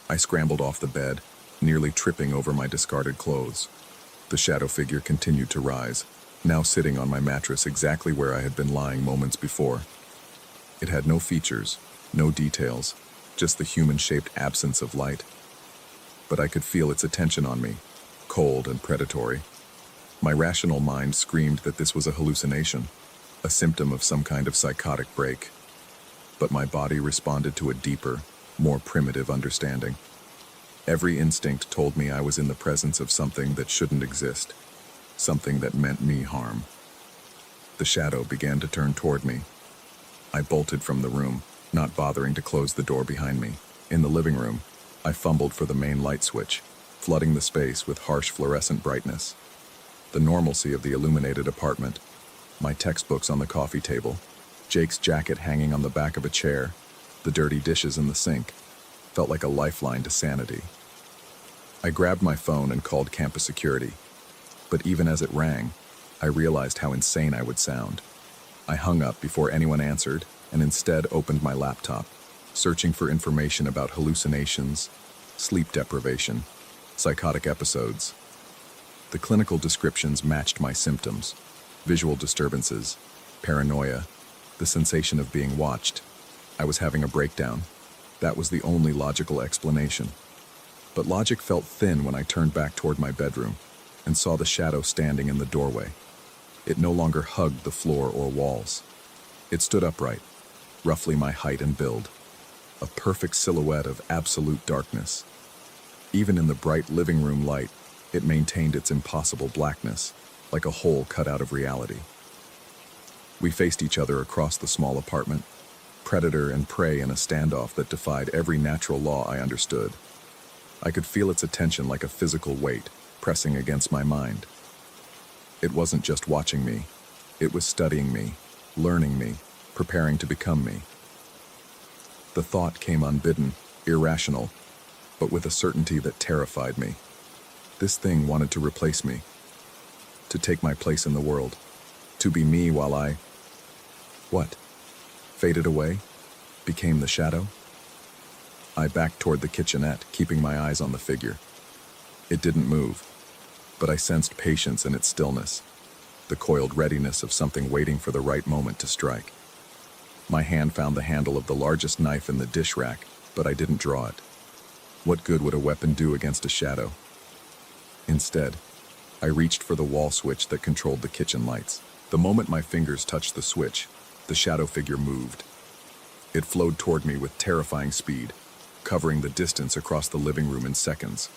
I scrambled off the bed, nearly tripping over my discarded clothes. The shadow figure continued to rise, now sitting on my mattress exactly where I had been lying moments before. It had no features, no details, just the human-shaped absence of light. But I could feel its attention on me, cold and predatory. My rational mind screamed that this was a hallucination, a symptom of some kind of psychotic break. But my body responded to a deeper, more primitive understanding. Every instinct told me I was in the presence of something that shouldn't exist, something that meant me harm. The shadow began to turn toward me. I bolted from the room, not bothering to close the door behind me. In the living room, I fumbled for the main light switch, flooding the space with harsh fluorescent brightness. The normalcy of the illuminated apartment, my textbooks on the coffee table, Jake's jacket hanging on the back of a chair, the dirty dishes in the sink, felt like a lifeline to sanity. I grabbed my phone and called campus security, but even as it rang, I realized how insane I would sound. I hung up before anyone answered and instead opened my laptop, searching for information about hallucinations, sleep deprivation, psychotic episodes. The clinical descriptions matched my symptoms: visual disturbances, paranoia, the sensation of being watched. I was having a breakdown. That was the only logical explanation. But logic felt thin when I turned back toward my bedroom and saw the shadow standing in the doorway. It no longer hugged the floor or walls. It stood upright, roughly my height and build, a perfect silhouette of absolute darkness. Even in the bright living room light, it maintained its impossible blackness, like a hole cut out of reality. We faced each other across the small apartment, predator and prey in a standoff that defied every natural law I understood. I could feel its attention like a physical weight, pressing against my mind. It wasn't just watching me. It was studying me, learning me, preparing to become me. The thought came unbidden, irrational, but with a certainty that terrified me. This thing wanted to replace me, to take my place in the world, to be me while I... What? Faded away? Became the shadow? I backed toward the kitchenette, keeping my eyes on the figure. It didn't move, but I sensed patience in its stillness, the coiled readiness of something waiting for the right moment to strike. My hand found the handle of the largest knife in the dish rack, but I didn't draw it. What good would a weapon do against a shadow? Instead, I reached for the wall switch that controlled the kitchen lights. The moment my fingers touched the switch, the shadow figure moved. It flowed toward me with terrifying speed, covering the distance across the living room in seconds.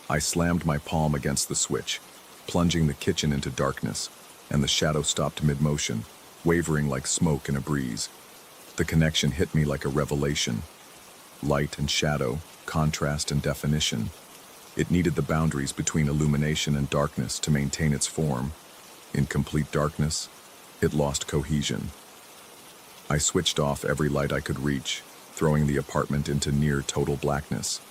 I slammed my palm against the switch, plunging the kitchen into darkness, and the shadow stopped mid-motion, wavering like smoke in a breeze. The connection hit me like a revelation. Light and shadow, contrast and definition. It needed the boundaries between illumination and darkness to maintain its form. In complete darkness, it lost cohesion. I switched off every light I could reach, throwing the apartment into near total blackness.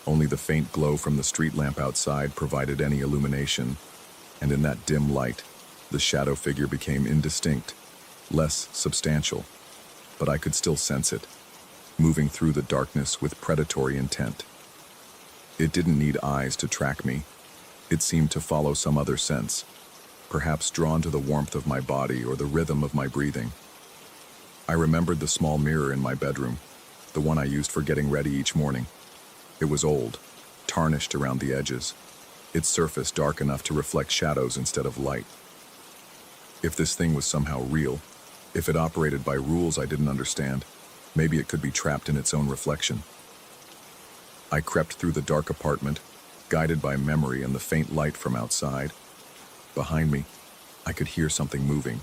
Only the faint glow from the street lamp outside provided any illumination, and in that dim light, the shadow figure became indistinct, less substantial, but I could still sense it, moving through the darkness with predatory intent. It didn't need eyes to track me. It seemed to follow some other sense, perhaps drawn to the warmth of my body or the rhythm of my breathing. I remembered the small mirror in my bedroom, the one I used for getting ready each morning. It was old, tarnished around the edges, its surface dark enough to reflect shadows instead of light. If this thing was somehow real, if it operated by rules I didn't understand, maybe it could be trapped in its own reflection. I crept through the dark apartment, guided by memory and the faint light from outside. Behind me, I could hear something moving.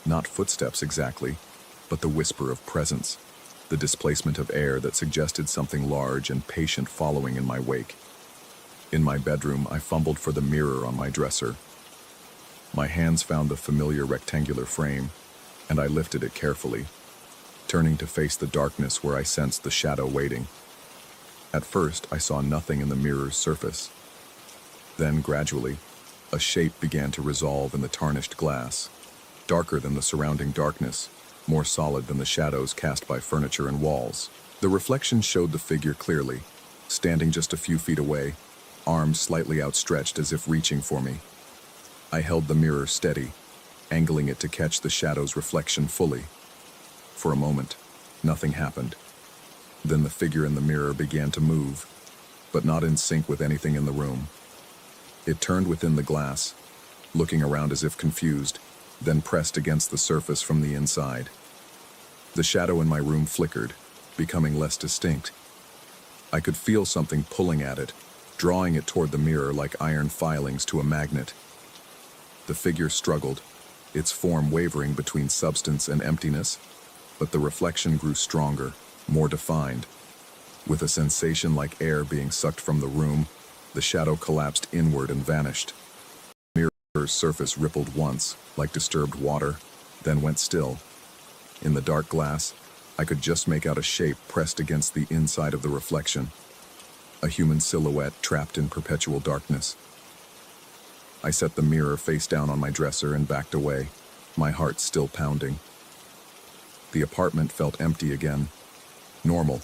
Not footsteps exactly, but the whisper of presence, the displacement of air that suggested something large and patient following in my wake. In my bedroom, I fumbled for the mirror on my dresser. My hands found the familiar rectangular frame, and I lifted it carefully, turning to face the darkness where I sensed the shadow waiting. At first, I saw nothing in the mirror's surface. Then, gradually, a shape began to resolve in the tarnished glass, darker than the surrounding darkness, more solid than the shadows cast by furniture and walls. The reflection showed the figure clearly, standing just a few feet away, arms slightly outstretched as if reaching for me. I held the mirror steady, angling it to catch the shadow's reflection fully. For a moment, nothing happened. Then the figure in the mirror began to move, but not in sync with anything in the room. It turned within the glass, looking around as if confused, then pressed against the surface from the inside. The shadow in my room flickered, becoming less distinct. I could feel something pulling at it, drawing it toward the mirror like iron filings to a magnet. The figure struggled, its form wavering between substance and emptiness, but the reflection grew stronger, more defined. With a sensation like air being sucked from the room, the shadow collapsed inward and vanished. The mirror's surface rippled once, like disturbed water, then went still. In the dark glass, I could just make out a shape pressed against the inside of the reflection, a human silhouette trapped in perpetual darkness. I set the mirror face down on my dresser and backed away, my heart still pounding. The apartment felt empty again. Normal.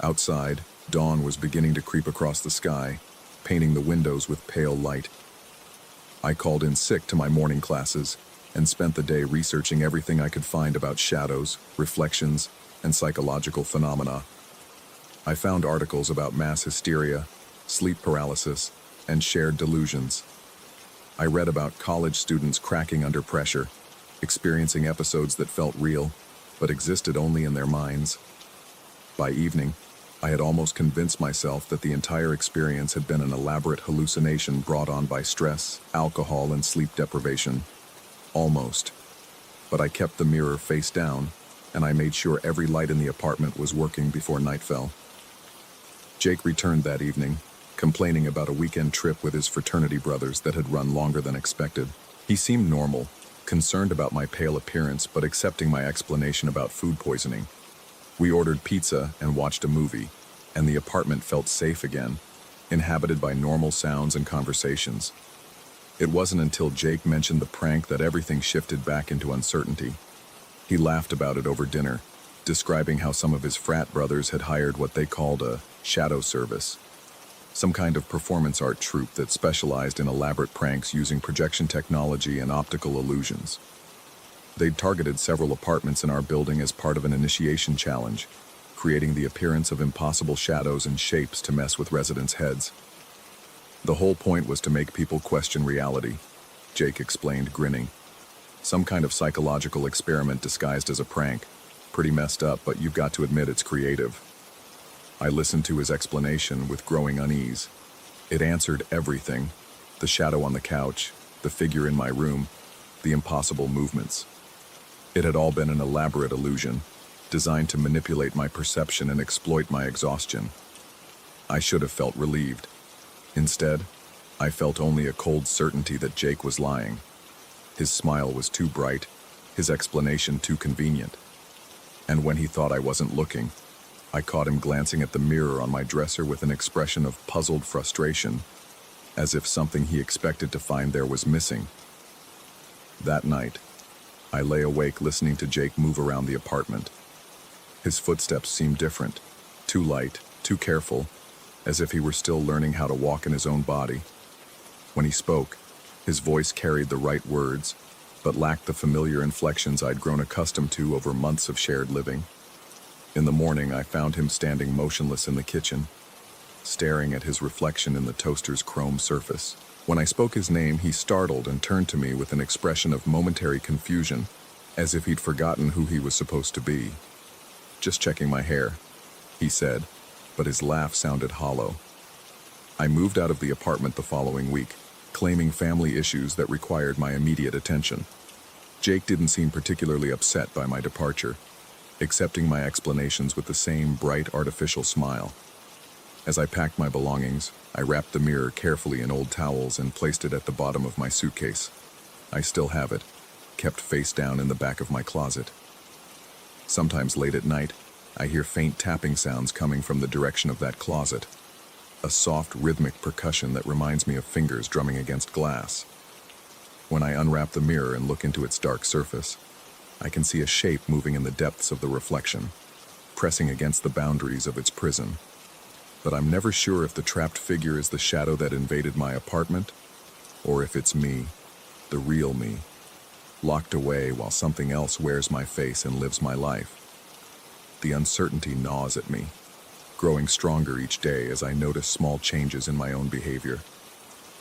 Outside, dawn was beginning to creep across the sky, painting the windows with pale light. I called in sick to my morning classes and spent the day researching everything I could find about shadows, reflections, and psychological phenomena. I found articles about mass hysteria, sleep paralysis, and shared delusions. I read about college students cracking under pressure, experiencing episodes that felt real, but existed only in their minds. By evening, I had almost convinced myself that the entire experience had been an elaborate hallucination brought on by stress, alcohol, and sleep deprivation. Almost. But I kept the mirror face down, and I made sure every light in the apartment was working before night fell. Jake returned that evening, complaining about a weekend trip with his fraternity brothers that had run longer than expected. He seemed normal, concerned about my pale appearance but accepting my explanation about food poisoning. We ordered pizza and watched a movie, and the apartment felt safe again, inhabited by normal sounds and conversations. It wasn't until Jake mentioned the prank that everything shifted back into uncertainty. He laughed about it over dinner, describing how some of his frat brothers had hired what they called a shadow service, some kind of performance art troupe that specialized in elaborate pranks using projection technology and optical illusions. They'd targeted several apartments in our building as part of an initiation challenge, creating the appearance of impossible shadows and shapes to mess with residents' heads. The whole point was to make people question reality, Jake explained, grinning. Some kind of psychological experiment disguised as a prank. Pretty messed up, but you've got to admit it's creative. I listened to his explanation with growing unease. It answered everything: the shadow on the couch, the figure in my room, the impossible movements. It had all been an elaborate illusion, designed to manipulate my perception and exploit my exhaustion. I should have felt relieved. Instead, I felt only a cold certainty that Jake was lying. His smile was too bright, his explanation too convenient. And when he thought I wasn't looking, I caught him glancing at the mirror on my dresser with an expression of puzzled frustration, as if something he expected to find there was missing. That night, I lay awake listening to Jake move around the apartment. His footsteps seemed different, too light, too careful, as if he were still learning how to walk in his own body. When he spoke, his voice carried the right words, but lacked the familiar inflections I'd grown accustomed to over months of shared living. In the morning, I found him standing motionless in the kitchen, staring at his reflection in the toaster's chrome surface. When I spoke his name, he startled and turned to me with an expression of momentary confusion, as if he'd forgotten who he was supposed to be. "Just checking my hair," he said, but his laugh sounded hollow. I moved out of the apartment the following week, claiming family issues that required my immediate attention. Jake didn't seem particularly upset by my departure, accepting my explanations with the same bright, artificial smile. As I packed my belongings, I wrapped the mirror carefully in old towels and placed it at the bottom of my suitcase. I still have it, kept face down in the back of my closet. Sometimes late at night, I hear faint tapping sounds coming from the direction of that closet, a soft rhythmic percussion that reminds me of fingers drumming against glass. When I unwrap the mirror and look into its dark surface, I can see a shape moving in the depths of the reflection, pressing against the boundaries of its prison. But I'm never sure if the trapped figure is the shadow that invaded my apartment, or if it's me, the real me, locked away while something else wears my face and lives my life. The uncertainty gnaws at me, growing stronger each day as I notice small changes in my own behavior,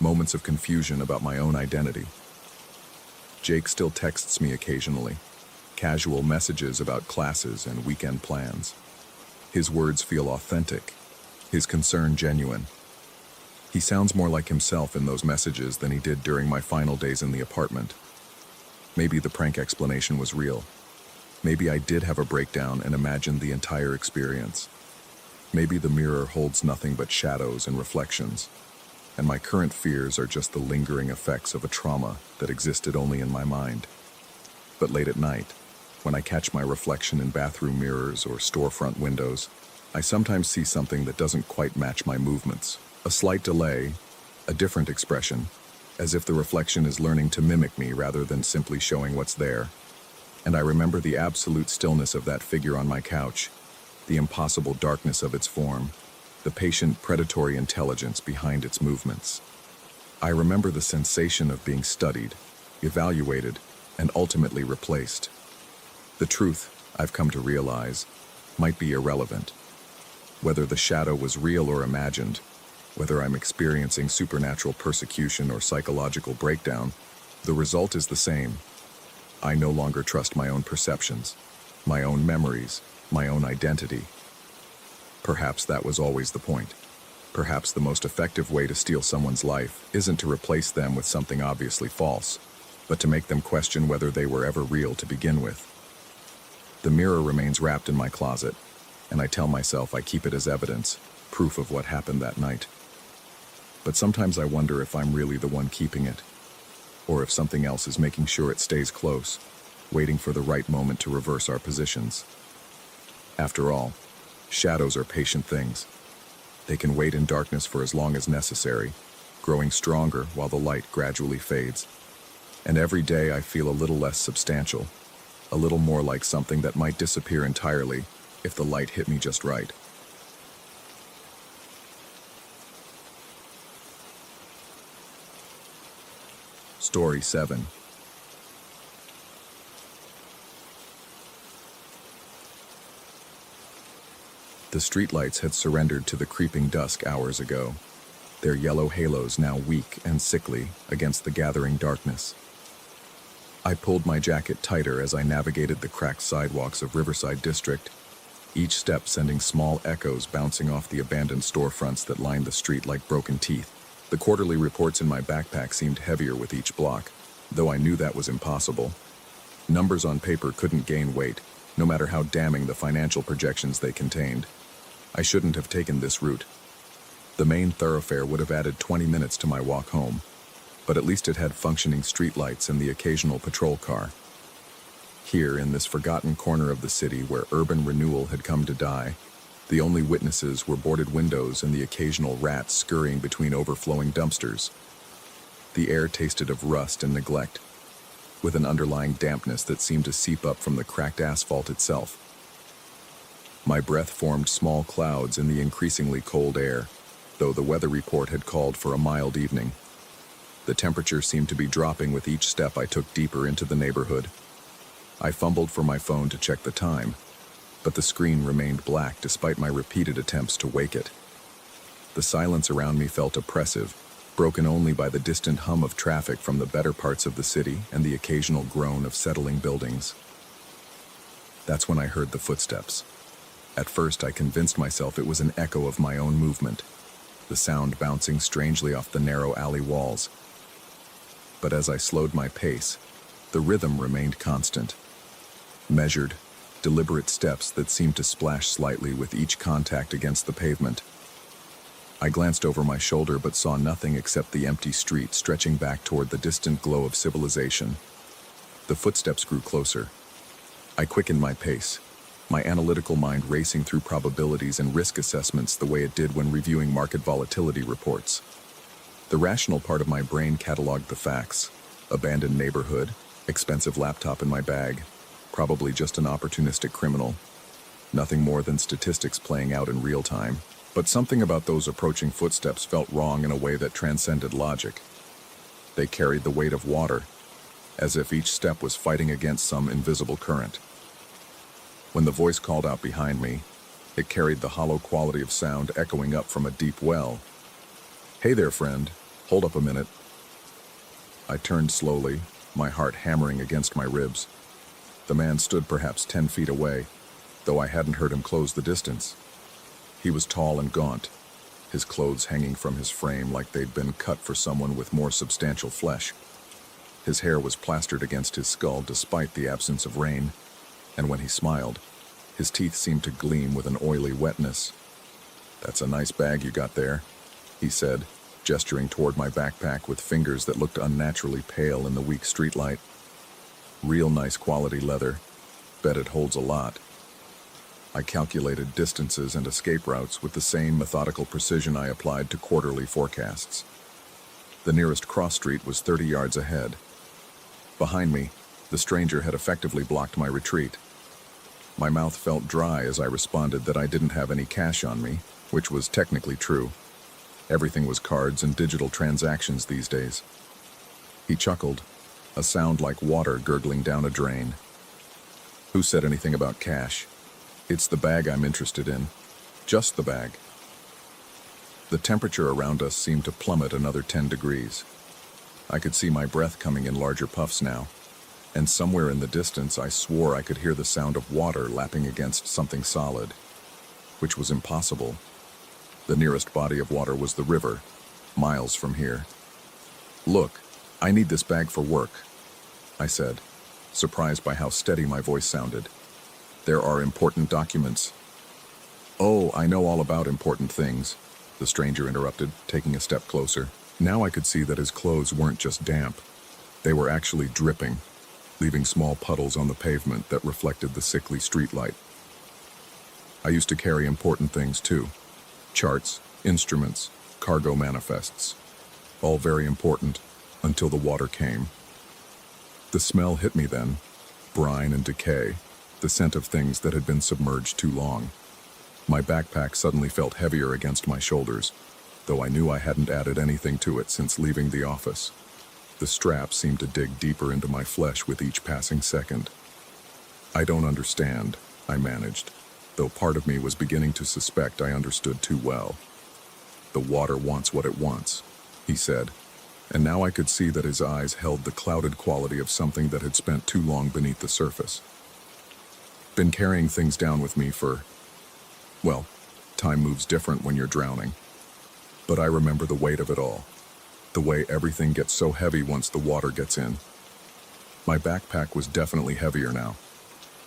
moments of confusion about my own identity. Jake still texts me occasionally, casual messages about classes and weekend plans. His words feel authentic, his concern genuine. He sounds more like himself in those messages than he did during my final days in the apartment. Maybe the prank explanation was real. Maybe I did have a breakdown and imagined the entire experience. Maybe the mirror holds nothing but shadows and reflections, and my current fears are just the lingering effects of a trauma that existed only in my mind. But late at night, when I catch my reflection in bathroom mirrors or storefront windows, I sometimes see something that doesn't quite match my movements. A slight delay, a different expression, as if the reflection is learning to mimic me rather than simply showing what's there. And I remember the absolute stillness of that figure on my couch, the impossible darkness of its form, the patient, predatory intelligence behind its movements. I remember the sensation of being studied, evaluated, and ultimately replaced. The truth, I've come to realize, might be irrelevant. Whether the shadow was real or imagined, whether I'm experiencing supernatural persecution or psychological breakdown, the result is the same. I no longer trust my own perceptions, my own memories, my own identity. Perhaps that was always the point. Perhaps the most effective way to steal someone's life isn't to replace them with something obviously false, but to make them question whether they were ever real to begin with. The mirror remains wrapped in my closet, and I tell myself I keep it as evidence, proof of what happened that night. But sometimes I wonder if I'm really the one keeping it, or if something else is making sure it stays close, waiting for the right moment to reverse our positions. After all, shadows are patient things. They can wait in darkness for as long as necessary, growing stronger while the light gradually fades. And every day I feel a little less substantial, a little more like something that might disappear entirely if the light hit me just right. Story 7. The streetlights had surrendered to the creeping dusk hours ago, their yellow halos now weak and sickly against the gathering darkness. I pulled my jacket tighter as I navigated the cracked sidewalks of Riverside District, each step sending small echoes bouncing off the abandoned storefronts that lined the street like broken teeth. The quarterly reports in my backpack seemed heavier with each block, though I knew that was impossible. Numbers on paper couldn't gain weight, no matter how damning the financial projections they contained. I shouldn't have taken this route. The main thoroughfare would have added 20 minutes to my walk home, but at least it had functioning streetlights and the occasional patrol car. Here, in this forgotten corner of the city where urban renewal had come to die, the only witnesses were boarded windows and the occasional rat scurrying between overflowing dumpsters. The air tasted of rust and neglect, with an underlying dampness that seemed to seep up from the cracked asphalt itself. My breath formed small clouds in the increasingly cold air, though the weather report had called for a mild evening. The temperature seemed to be dropping with each step I took deeper into the neighborhood. I fumbled for my phone to check the time, but the screen remained black despite my repeated attempts to wake it. The silence around me felt oppressive, broken only by the distant hum of traffic from the better parts of the city and the occasional groan of settling buildings. That's when I heard the footsteps. At first, I convinced myself it was an echo of my own movement, the sound bouncing strangely off the narrow alley walls. But as I slowed my pace, the rhythm remained constant. Measured, deliberate steps that seemed to splash slightly with each contact against the pavement. I glanced over my shoulder but saw nothing except the empty street stretching back toward the distant glow of civilization. The footsteps grew closer. I quickened my pace, my analytical mind racing through probabilities and risk assessments the way it did when reviewing market volatility reports. The rational part of my brain cataloged the facts. Abandoned neighborhood, expensive laptop in my bag, probably just an opportunistic criminal. Nothing more than statistics playing out in real time. But something about those approaching footsteps felt wrong in a way that transcended logic. They carried the weight of water, as if each step was fighting against some invisible current. When the voice called out behind me, it carried the hollow quality of sound echoing up from a deep well. "Hey there, friend. Hold up a minute." I turned slowly, my heart hammering against my ribs. The man stood perhaps 10 feet away, though I hadn't heard him close the distance. He was tall and gaunt, his clothes hanging from his frame like they'd been cut for someone with more substantial flesh. His hair was plastered against his skull despite the absence of rain, and when he smiled, his teeth seemed to gleam with an oily wetness. "That's a nice bag you got there," he said, gesturing toward my backpack with fingers that looked unnaturally pale in the weak streetlight. "Real nice quality leather. Bet it holds a lot." I calculated distances and escape routes with the same methodical precision I applied to quarterly forecasts. The nearest cross street was 30 yards ahead. Behind me, the stranger had effectively blocked my retreat. My mouth felt dry as I responded that I didn't have any cash on me, which was technically true. Everything was cards and digital transactions these days. He chuckled, a sound like water gurgling down a drain. Who said anything about cash? It's the bag I'm interested in. Just the bag. The temperature around us seemed to plummet another 10 degrees. I could see my breath coming in larger puffs now, and somewhere in the distance I swore I could hear the sound of water lapping against something solid, which was impossible. The nearest body of water was the river, miles from here. "Look, I need this bag for work," I said, surprised by how steady my voice sounded. "There are important documents." "Oh, I know all about important things," the stranger interrupted, taking a step closer. Now I could see that his clothes weren't just damp. They were actually dripping, leaving small puddles on the pavement that reflected the sickly streetlight. I used to carry important things too. Charts, instruments, cargo manifests. All very important, until the water came. The smell hit me then, brine and decay, the scent of things that had been submerged too long. My backpack suddenly felt heavier against my shoulders, though I knew I hadn't added anything to it since leaving the office. The strap seemed to dig deeper into my flesh with each passing second. "I don't understand," I managed, though part of me was beginning to suspect I understood too well. "The water wants what it wants," he said, and now I could see that his eyes held the clouded quality of something that had spent too long beneath the surface. Been carrying things down with me well, time moves different when you're drowning. But I remember the weight of it all, the way everything gets so heavy once the water gets in. My backpack was definitely heavier now.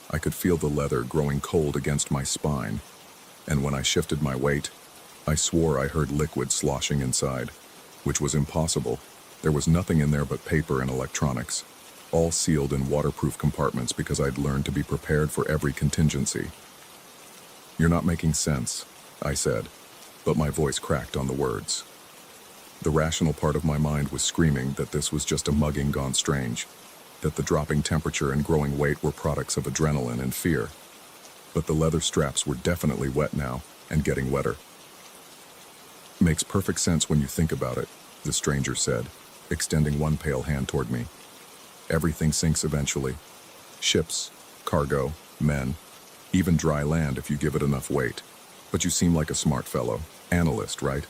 I could feel the leather growing cold against my spine, and when I shifted my weight, I swore I heard liquid sloshing inside, which was impossible. There was nothing in there but paper and electronics, all sealed in waterproof compartments because I'd learned to be prepared for every contingency. "You're not making sense," I said, but my voice cracked on the words. The rational part of my mind was screaming that this was just a mugging gone strange, that the dropping temperature and growing weight were products of adrenaline and fear. But the leather straps were definitely wet now, and getting wetter. "Makes perfect sense when you think about it," the stranger said, extending one pale hand toward me. "Everything sinks eventually. Ships, cargo, men, even dry land if you give it enough weight. But you seem like a smart fellow. Analyst, right?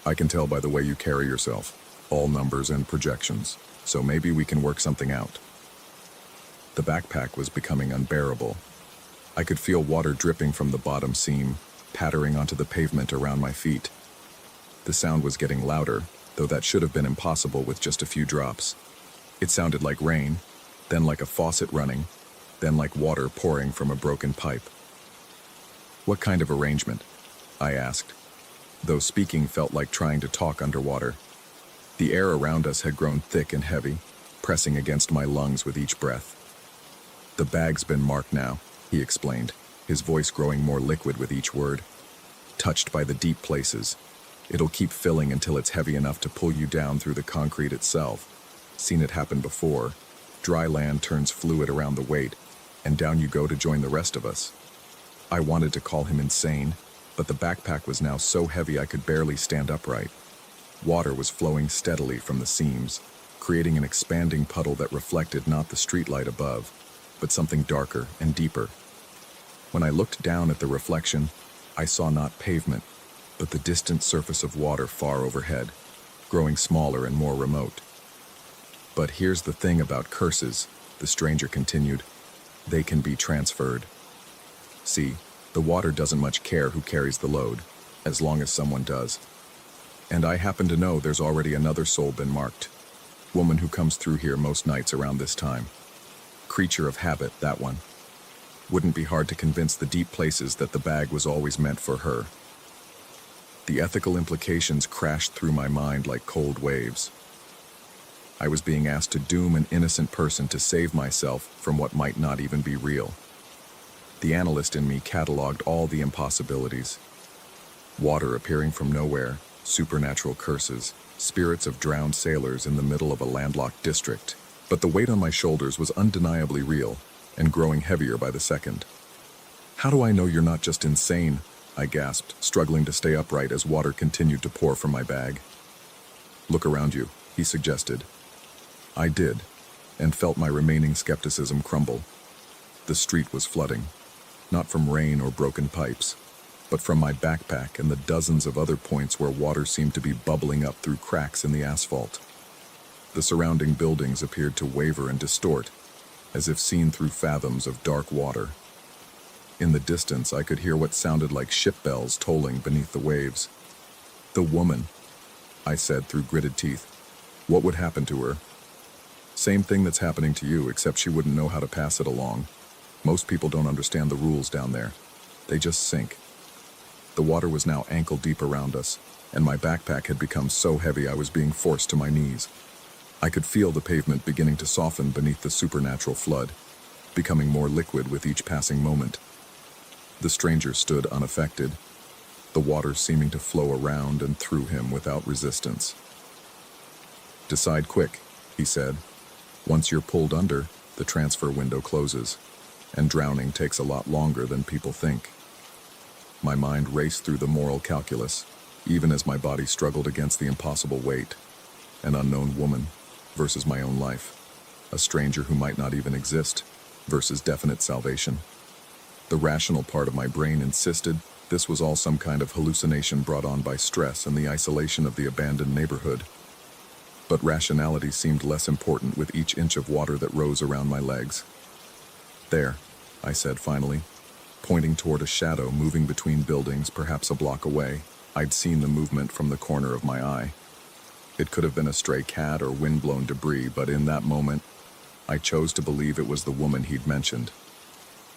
I can tell by the way you carry yourself. All numbers and projections. So maybe we can work something out." The backpack was becoming unbearable. I could feel water dripping from the bottom seam, pattering onto the pavement around my feet. The sound was getting louder, though that should have been impossible with just a few drops. It sounded like rain, then like a faucet running, then like water pouring from a broken pipe. "What kind of arrangement?" I asked, though speaking felt like trying to talk underwater. The air around us had grown thick and heavy, pressing against my lungs with each breath. "The bag's been marked now," he explained, his voice growing more liquid with each word. "Touched by the deep places. It'll keep filling until it's heavy enough to pull you down through the concrete itself. Seen it happen before. Dry land turns fluid around the weight, and down you go to join the rest of us." I wanted to call him insane, but the backpack was now so heavy I could barely stand upright. Water was flowing steadily from the seams, creating an expanding puddle that reflected not the streetlight above, but something darker and deeper. When I looked down at the reflection, I saw not pavement, but the distant surface of water far overhead, growing smaller and more remote. "But here's the thing about curses," the stranger continued. "They can be transferred. See, the water doesn't much care who carries the load, as long as someone does. And I happen to know there's already another soul been marked. Woman who comes through here most nights around this time. Creature of habit, that one. Wouldn't be hard to convince the deep places that the bag was always meant for her." The ethical implications crashed through my mind like cold waves. I was being asked to doom an innocent person to save myself from what might not even be real. The analyst in me cataloged all the impossibilities. Water appearing from nowhere, supernatural curses, spirits of drowned sailors in the middle of a landlocked district. But the weight on my shoulders was undeniably real, and growing heavier by the second. "How do I know you're not just insane?" I gasped, struggling to stay upright as water continued to pour from my bag. "Look around you," he suggested. I did, and felt my remaining skepticism crumble. The street was flooding, not from rain or broken pipes, but from my backpack and the dozens of other points where water seemed to be bubbling up through cracks in the asphalt. The surrounding buildings appeared to waver and distort, as if seen through fathoms of dark water. In the distance, I could hear what sounded like ship bells tolling beneath the waves. "The woman," I said through gritted teeth. "What would happen to her?" "Same thing that's happening to you, except she wouldn't know how to pass it along. Most people don't understand the rules down there. They just sink." The water was now ankle deep around us, and my backpack had become so heavy I was being forced to my knees. I could feel the pavement beginning to soften beneath the supernatural flood, becoming more liquid with each passing moment. The stranger stood unaffected, the water seeming to flow around and through him without resistance. "Decide quick," he said. "Once you're pulled under, the transfer window closes, and drowning takes a lot longer than people think." My mind raced through the moral calculus, even as my body struggled against the impossible weight. An unknown woman versus my own life. A stranger who might not even exist versus definite salvation. The rational part of my brain insisted this was all some kind of hallucination brought on by stress and the isolation of the abandoned neighborhood. But rationality seemed less important with each inch of water that rose around my legs. "There," I said finally, pointing toward a shadow moving between buildings perhaps a block away. I'd seen the movement from the corner of my eye. It could have been a stray cat or wind-blown debris, but in that moment, I chose to believe it was the woman he'd mentioned.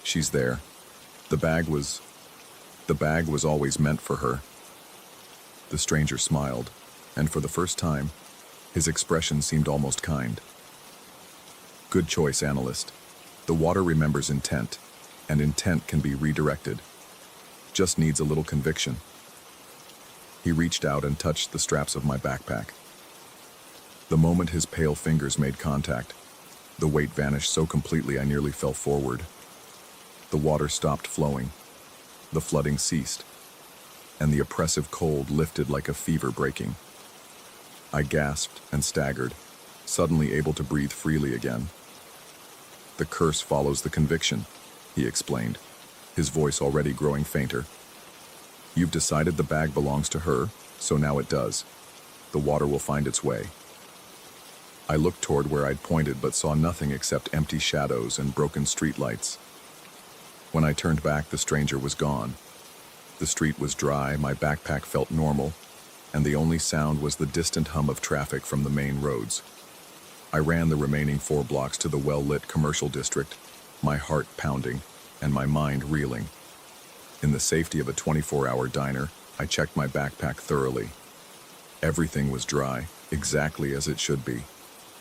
"She's there. The bag was always meant for her." The stranger smiled, and for the first time, his expression seemed almost kind. "Good choice, analyst. The water remembers intent, and intent can be redirected. Just needs a little conviction." He reached out and touched the straps of my backpack. The moment his pale fingers made contact, the weight vanished so completely I nearly fell forward. The water stopped flowing, the flooding ceased, and the oppressive cold lifted like a fever breaking. I gasped and staggered, suddenly able to breathe freely again. "The curse follows the conviction," he explained, his voice already growing fainter. "You've decided the bag belongs to her, so now it does. The water will find its way." I looked toward where I'd pointed but saw nothing except empty shadows and broken streetlights. When I turned back, the stranger was gone. The street was dry, my backpack felt normal, and the only sound was the distant hum of traffic from the main roads. I ran the remaining 4 blocks to the well-lit commercial district, my heart pounding and my mind reeling. In the safety of a 24-hour diner, I checked my backpack thoroughly. Everything was dry, exactly as it should be.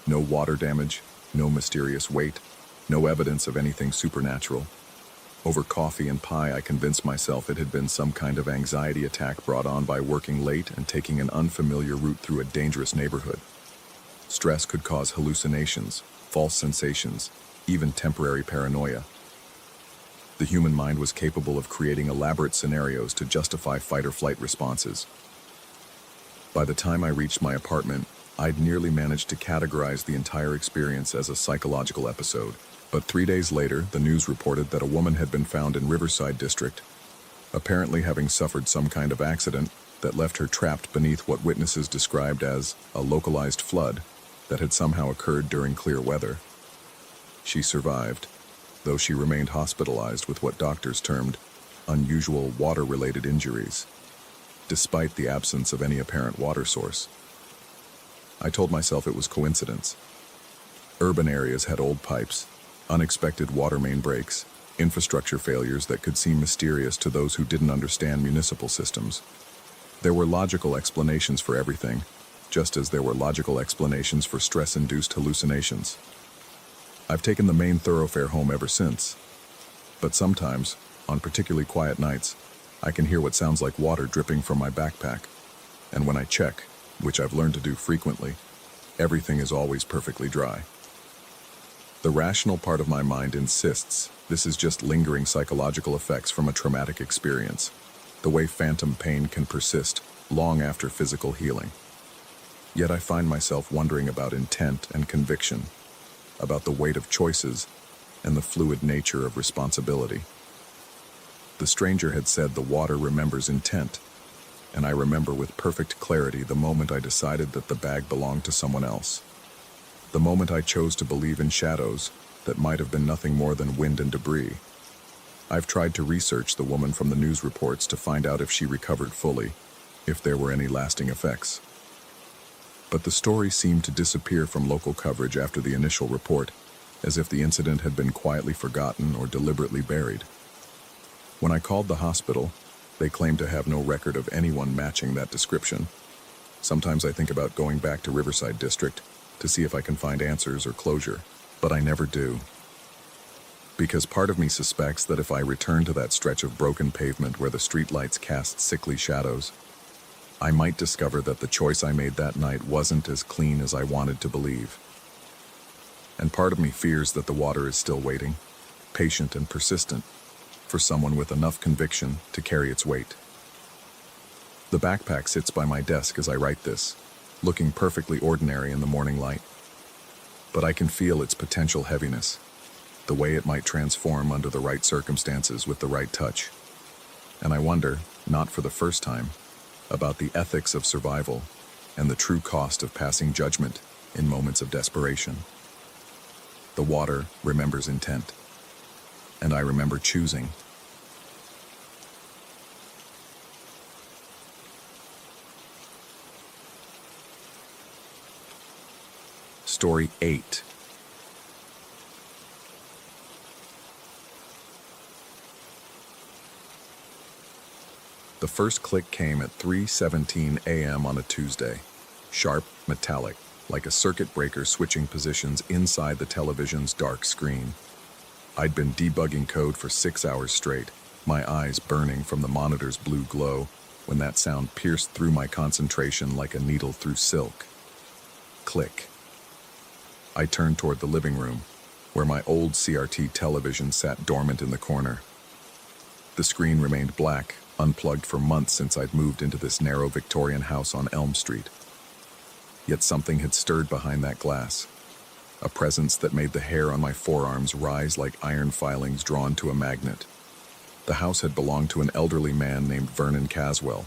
No water damage, no mysterious weight, no evidence of anything supernatural. Over coffee and pie, I convinced myself it had been some kind of anxiety attack brought on by working late and taking an unfamiliar route through a dangerous neighborhood. Stress could cause hallucinations, false sensations, even temporary paranoia. The human mind was capable of creating elaborate scenarios to justify fight-or-flight responses. By the time I reached my apartment, I'd nearly managed to categorize the entire experience as a psychological episode. But 3 days later, the news reported that a woman had been found in Riverside District, apparently having suffered some kind of accident that left her trapped beneath what witnesses described as a localized flood that had somehow occurred during clear weather. She survived, though she remained hospitalized with what doctors termed unusual water-related injuries, despite the absence of any apparent water source. I told myself it was coincidence. Urban areas had old pipes, unexpected water main breaks, infrastructure failures that could seem mysterious to those who didn't understand municipal systems. There were logical explanations for everything, just as there were logical explanations for stress-induced hallucinations. I've taken the main thoroughfare home ever since, but sometimes, on particularly quiet nights, I can hear what sounds like water dripping from my backpack, and when I check, which I've learned to do frequently, everything is always perfectly dry. The rational part of my mind insists this is just lingering psychological effects from a traumatic experience. the way phantom pain can persist long after physical healing. Yet I find myself wondering about intent and conviction, about the weight of choices and the fluid nature of responsibility. The stranger had said the water remembers intent, and I remember with perfect clarity the moment I decided that the bag belonged to someone else. The moment I chose to believe in shadows that might have been nothing more than wind and debris. I've tried to research the woman from the news reports to find out if she recovered fully, if there were any lasting effects. But the story seemed to disappear from local coverage after the initial report, as if the incident had been quietly forgotten or deliberately buried. When I called the hospital, they claimed to have no record of anyone matching that description. Sometimes I think about going back to Riverside District to see if I can find answers or closure, but I never do. Because part of me suspects that if I return to that stretch of broken pavement where the streetlights cast sickly shadows, I might discover that the choice I made that night wasn't as clean as I wanted to believe. And part of me fears that the water is still waiting, patient and persistent, for someone with enough conviction to carry its weight. The backpack sits by my desk as I write this, looking perfectly ordinary in the morning light. But I can feel its potential heaviness, the way it might transform under the right circumstances with the right touch. And I wonder, not for the first time, about the ethics of survival and the true cost of passing judgment in moments of desperation. The water remembers intent, and I remember choosing. Story 8. The first click came at 3:17 a.m. on a Tuesday, sharp, metallic, like a circuit breaker switching positions inside the television's dark screen. I'd been debugging code for 6 hours straight, my eyes burning from the monitor's blue glow, when that sound pierced through my concentration like a needle through silk. Click. I turned toward the living room, where my old CRT television sat dormant in the corner. The screen remained black, unplugged for months since I'd moved into this narrow Victorian house on Elm Street. Yet something had stirred behind that glass, a presence that made the hair on my forearms rise like iron filings drawn to a magnet. The house had belonged to an elderly man named Vernon Caswell,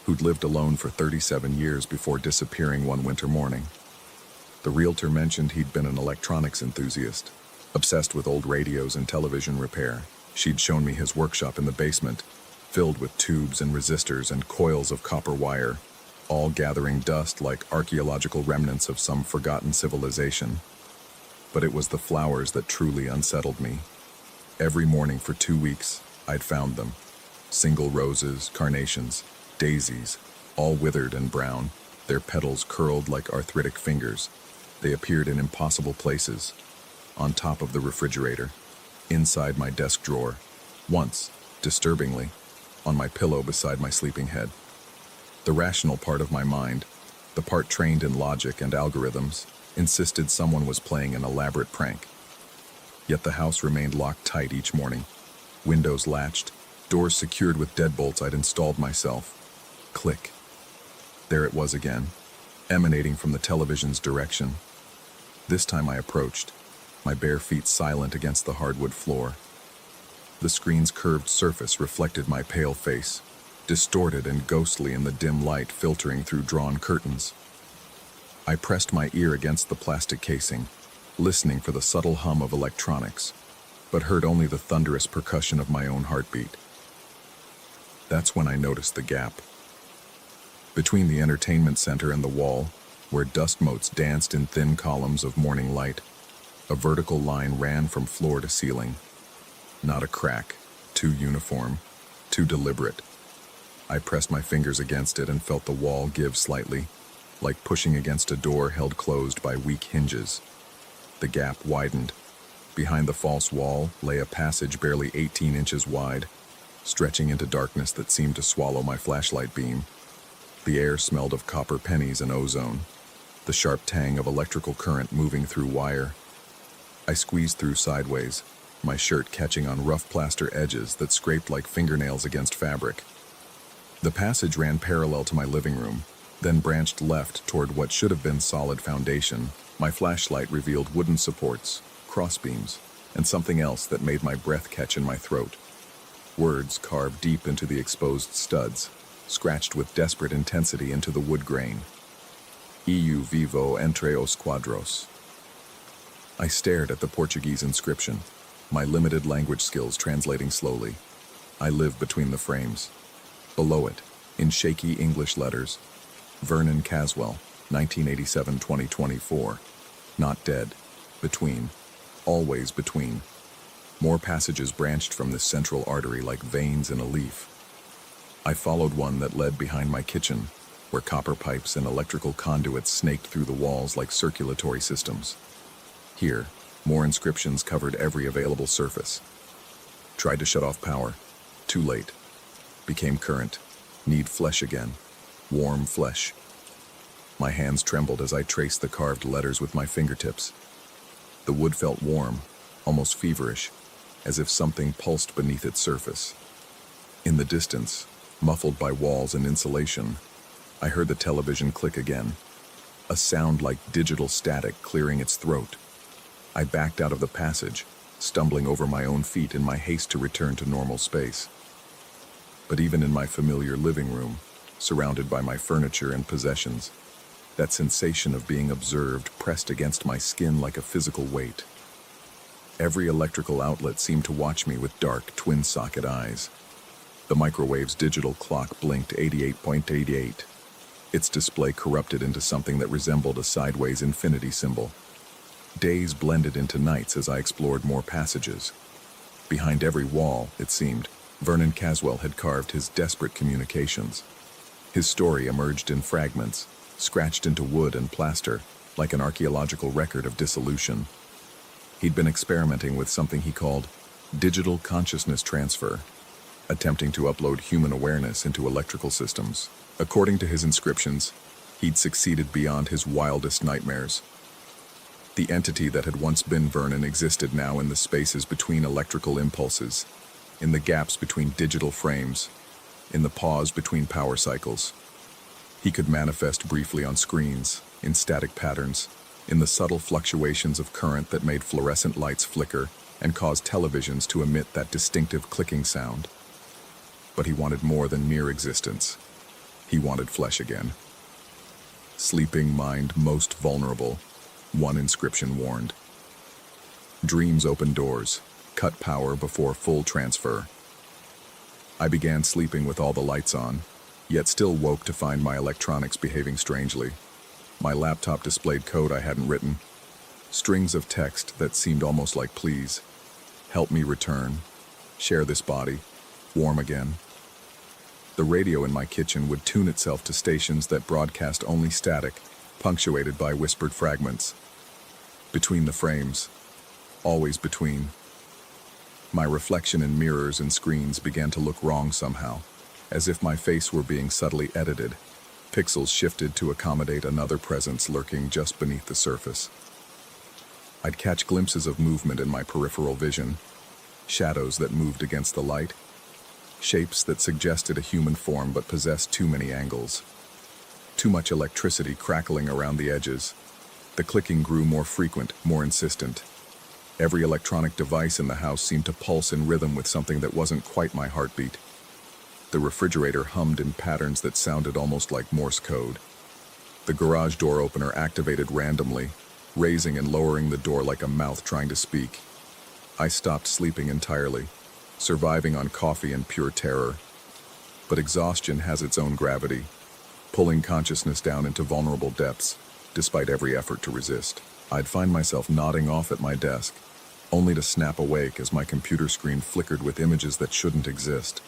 who'd lived alone for 37 years before disappearing one winter morning. The realtor mentioned he'd been an electronics enthusiast, obsessed with old radios and television repair. She'd shown me his workshop in the basement, filled with tubes and resistors and coils of copper wire, all gathering dust like archaeological remnants of some forgotten civilization. But it was the flowers that truly unsettled me. Every morning for 2 weeks, I'd found them. Single roses, carnations, daisies, all withered and brown, their petals curled like arthritic fingers. They appeared in impossible places, on top of the refrigerator, inside my desk drawer, once, disturbingly, on my pillow beside my sleeping head. The rational part of my mind, the part trained in logic and algorithms, insisted someone was playing an elaborate prank. Yet the house remained locked tight each morning, windows latched, doors secured with deadbolts I'd installed myself. Click. There it was again, emanating from the television's direction. This time I approached, my bare feet silent against the hardwood floor. The screen's curved surface reflected my pale face, distorted and ghostly in the dim light filtering through drawn curtains. I pressed my ear against the plastic casing, listening for the subtle hum of electronics, but heard only the thunderous percussion of my own heartbeat. That's when I noticed the gap. Between the entertainment center and the wall, where dust motes danced in thin columns of morning light, a vertical line ran from floor to ceiling. Not a crack, too uniform, too deliberate. I pressed my fingers against it and felt the wall give slightly, like pushing against a door held closed by weak hinges. The gap widened. Behind the false wall lay a passage barely 18 inches wide, stretching into darkness that seemed to swallow my flashlight beam. The air smelled of copper pennies and ozone, the sharp tang of electrical current moving through wire. I squeezed through sideways, my shirt catching on rough plaster edges that scraped like fingernails against fabric. The passage ran parallel to my living room, then branched left toward what should have been solid foundation. My flashlight revealed wooden supports, crossbeams, and something else that made my breath catch in my throat. Words carved deep into the exposed studs, scratched with desperate intensity into the wood grain. Eu vivo entre os quadros. I stared at the Portuguese inscription, my limited language skills translating slowly. I live between the frames. Below it, in shaky English letters, Vernon Caswell, 1987-2024. Not dead. Between. Always between. More passages branched from this central artery like veins in a leaf. I followed one that led behind my kitchen, where copper pipes and electrical conduits snaked through the walls like circulatory systems. Here, more inscriptions covered every available surface. Tried to shut off power. Too late. Became current. Need flesh again. Warm flesh. My hands trembled as I traced the carved letters with my fingertips. The wood felt warm, almost feverish, as if something pulsed beneath its surface. In the distance, muffled by walls and insulation, I heard the television click again, a sound like digital static clearing its throat. I backed out of the passage, stumbling over my own feet in my haste to return to normal space. But even in my familiar living room, surrounded by my furniture and possessions, that sensation of being observed pressed against my skin like a physical weight. Every electrical outlet seemed to watch me with dark, twin-socket eyes. The microwave's digital clock blinked 88.88. Its display corrupted into something that resembled a sideways infinity symbol. Days blended into nights as I explored more passages. Behind every wall, it seemed, Vernon Caswell had carved his desperate communications. His story emerged in fragments, scratched into wood and plaster, like an archaeological record of dissolution. He'd been experimenting with something he called digital consciousness transfer, attempting to upload human awareness into electrical systems. According to his inscriptions, he'd succeeded beyond his wildest nightmares. The entity that had once been Vernon existed now in the spaces between electrical impulses, in the gaps between digital frames, in the pause between power cycles. He could manifest briefly on screens, in static patterns, in the subtle fluctuations of current that made fluorescent lights flicker and caused televisions to emit that distinctive clicking sound. But he wanted more than mere existence. He wanted flesh again. Sleeping mind most vulnerable, one inscription warned. Dreams open doors, cut power before full transfer. I began sleeping with all the lights on, yet still woke to find my electronics behaving strangely. My laptop displayed code I hadn't written, strings of text that seemed almost like pleas. Help me return, share this body, warm again. The radio in my kitchen would tune itself to stations that broadcast only static, punctuated by whispered fragments. Between the frames, always between. My reflection in mirrors and screens began to look wrong somehow, as if my face were being subtly edited. Pixels shifted to accommodate another presence lurking just beneath the surface. I'd catch glimpses of movement in my peripheral vision, shadows that moved against the light, shapes that suggested a human form but possessed too many angles. Too much electricity crackling around the edges. The clicking grew more frequent, more insistent. Every electronic device in the house seemed to pulse in rhythm with something that wasn't quite my heartbeat. The refrigerator hummed in patterns that sounded almost like Morse code. The garage door opener activated randomly, raising and lowering the door like a mouth trying to speak. I stopped sleeping entirely, surviving on coffee and pure terror. But exhaustion has its own gravity, pulling consciousness down into vulnerable depths, despite every effort to resist. I'd find myself nodding off at my desk, only to snap awake as my computer screen flickered with images that shouldn't exist.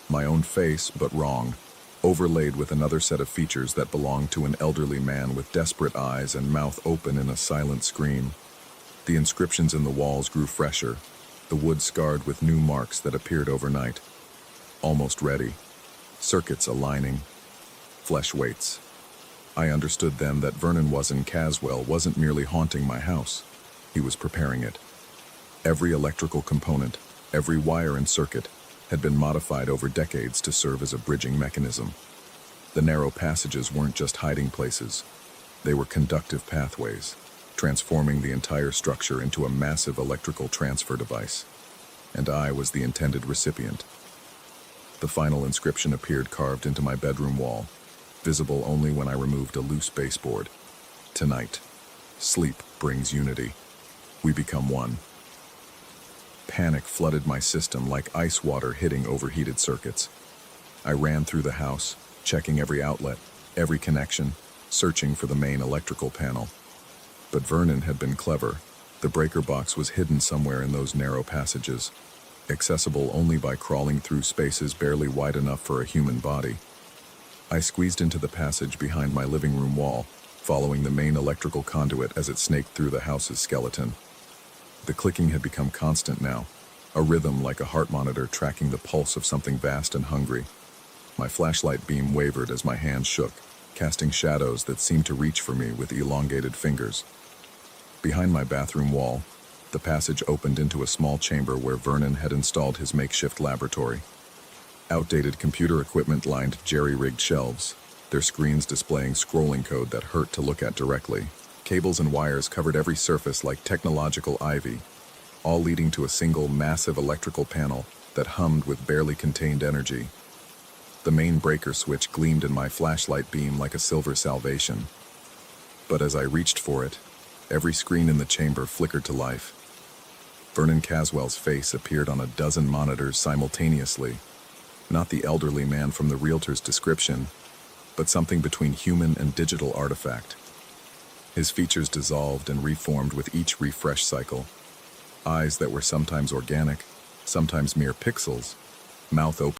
My own face, but wrong, overlaid with another set of features that belonged to an elderly man with desperate eyes and mouth open in a silent scream. The inscriptions in the walls grew fresher, the wood scarred with new marks that appeared overnight. Almost ready. Circuits aligning. Flesh weights. I understood then that Vernon Caswell wasn't merely haunting my house. He was preparing it. Every electrical component, every wire and circuit, had been modified over decades to serve as a bridging mechanism. The narrow passages weren't just hiding places. They were conductive pathways, transforming the entire structure into a massive electrical transfer device. And I was the intended recipient. The final inscription appeared carved into my bedroom wall, visible only when I removed a loose baseboard. Tonight, sleep brings unity. We become one. Panic flooded my system like ice water hitting overheated circuits. I ran through the house, checking every outlet, every connection, searching for the main electrical panel. But Vernon had been clever. The breaker box was hidden somewhere in those narrow passages, accessible only by crawling through spaces barely wide enough for a human body. I squeezed into the passage behind my living room wall, following the main electrical conduit as it snaked through the house's skeleton. The clicking had become constant now, a rhythm like a heart monitor tracking the pulse of something vast and hungry. My flashlight beam wavered as my hands shook, casting shadows that seemed to reach for me with elongated fingers. Behind my bathroom wall, the passage opened into a small chamber where Vernon had installed his makeshift laboratory. Outdated computer equipment lined jerry-rigged shelves, their screens displaying scrolling code that hurt to look at directly. Cables and wires covered every surface like technological ivy, all leading to a single massive electrical panel that hummed with barely contained energy. The main breaker switch gleamed in my flashlight beam like a silver salvation. But as I reached for it, every screen in the chamber flickered to life. Vernon Caswell's face appeared on a dozen monitors simultaneously. Not the elderly man from the realtor's description, but something between human and digital artifact. His features dissolved and reformed with each refresh cycle. Eyes that were sometimes organic, sometimes mere pixels, mouth open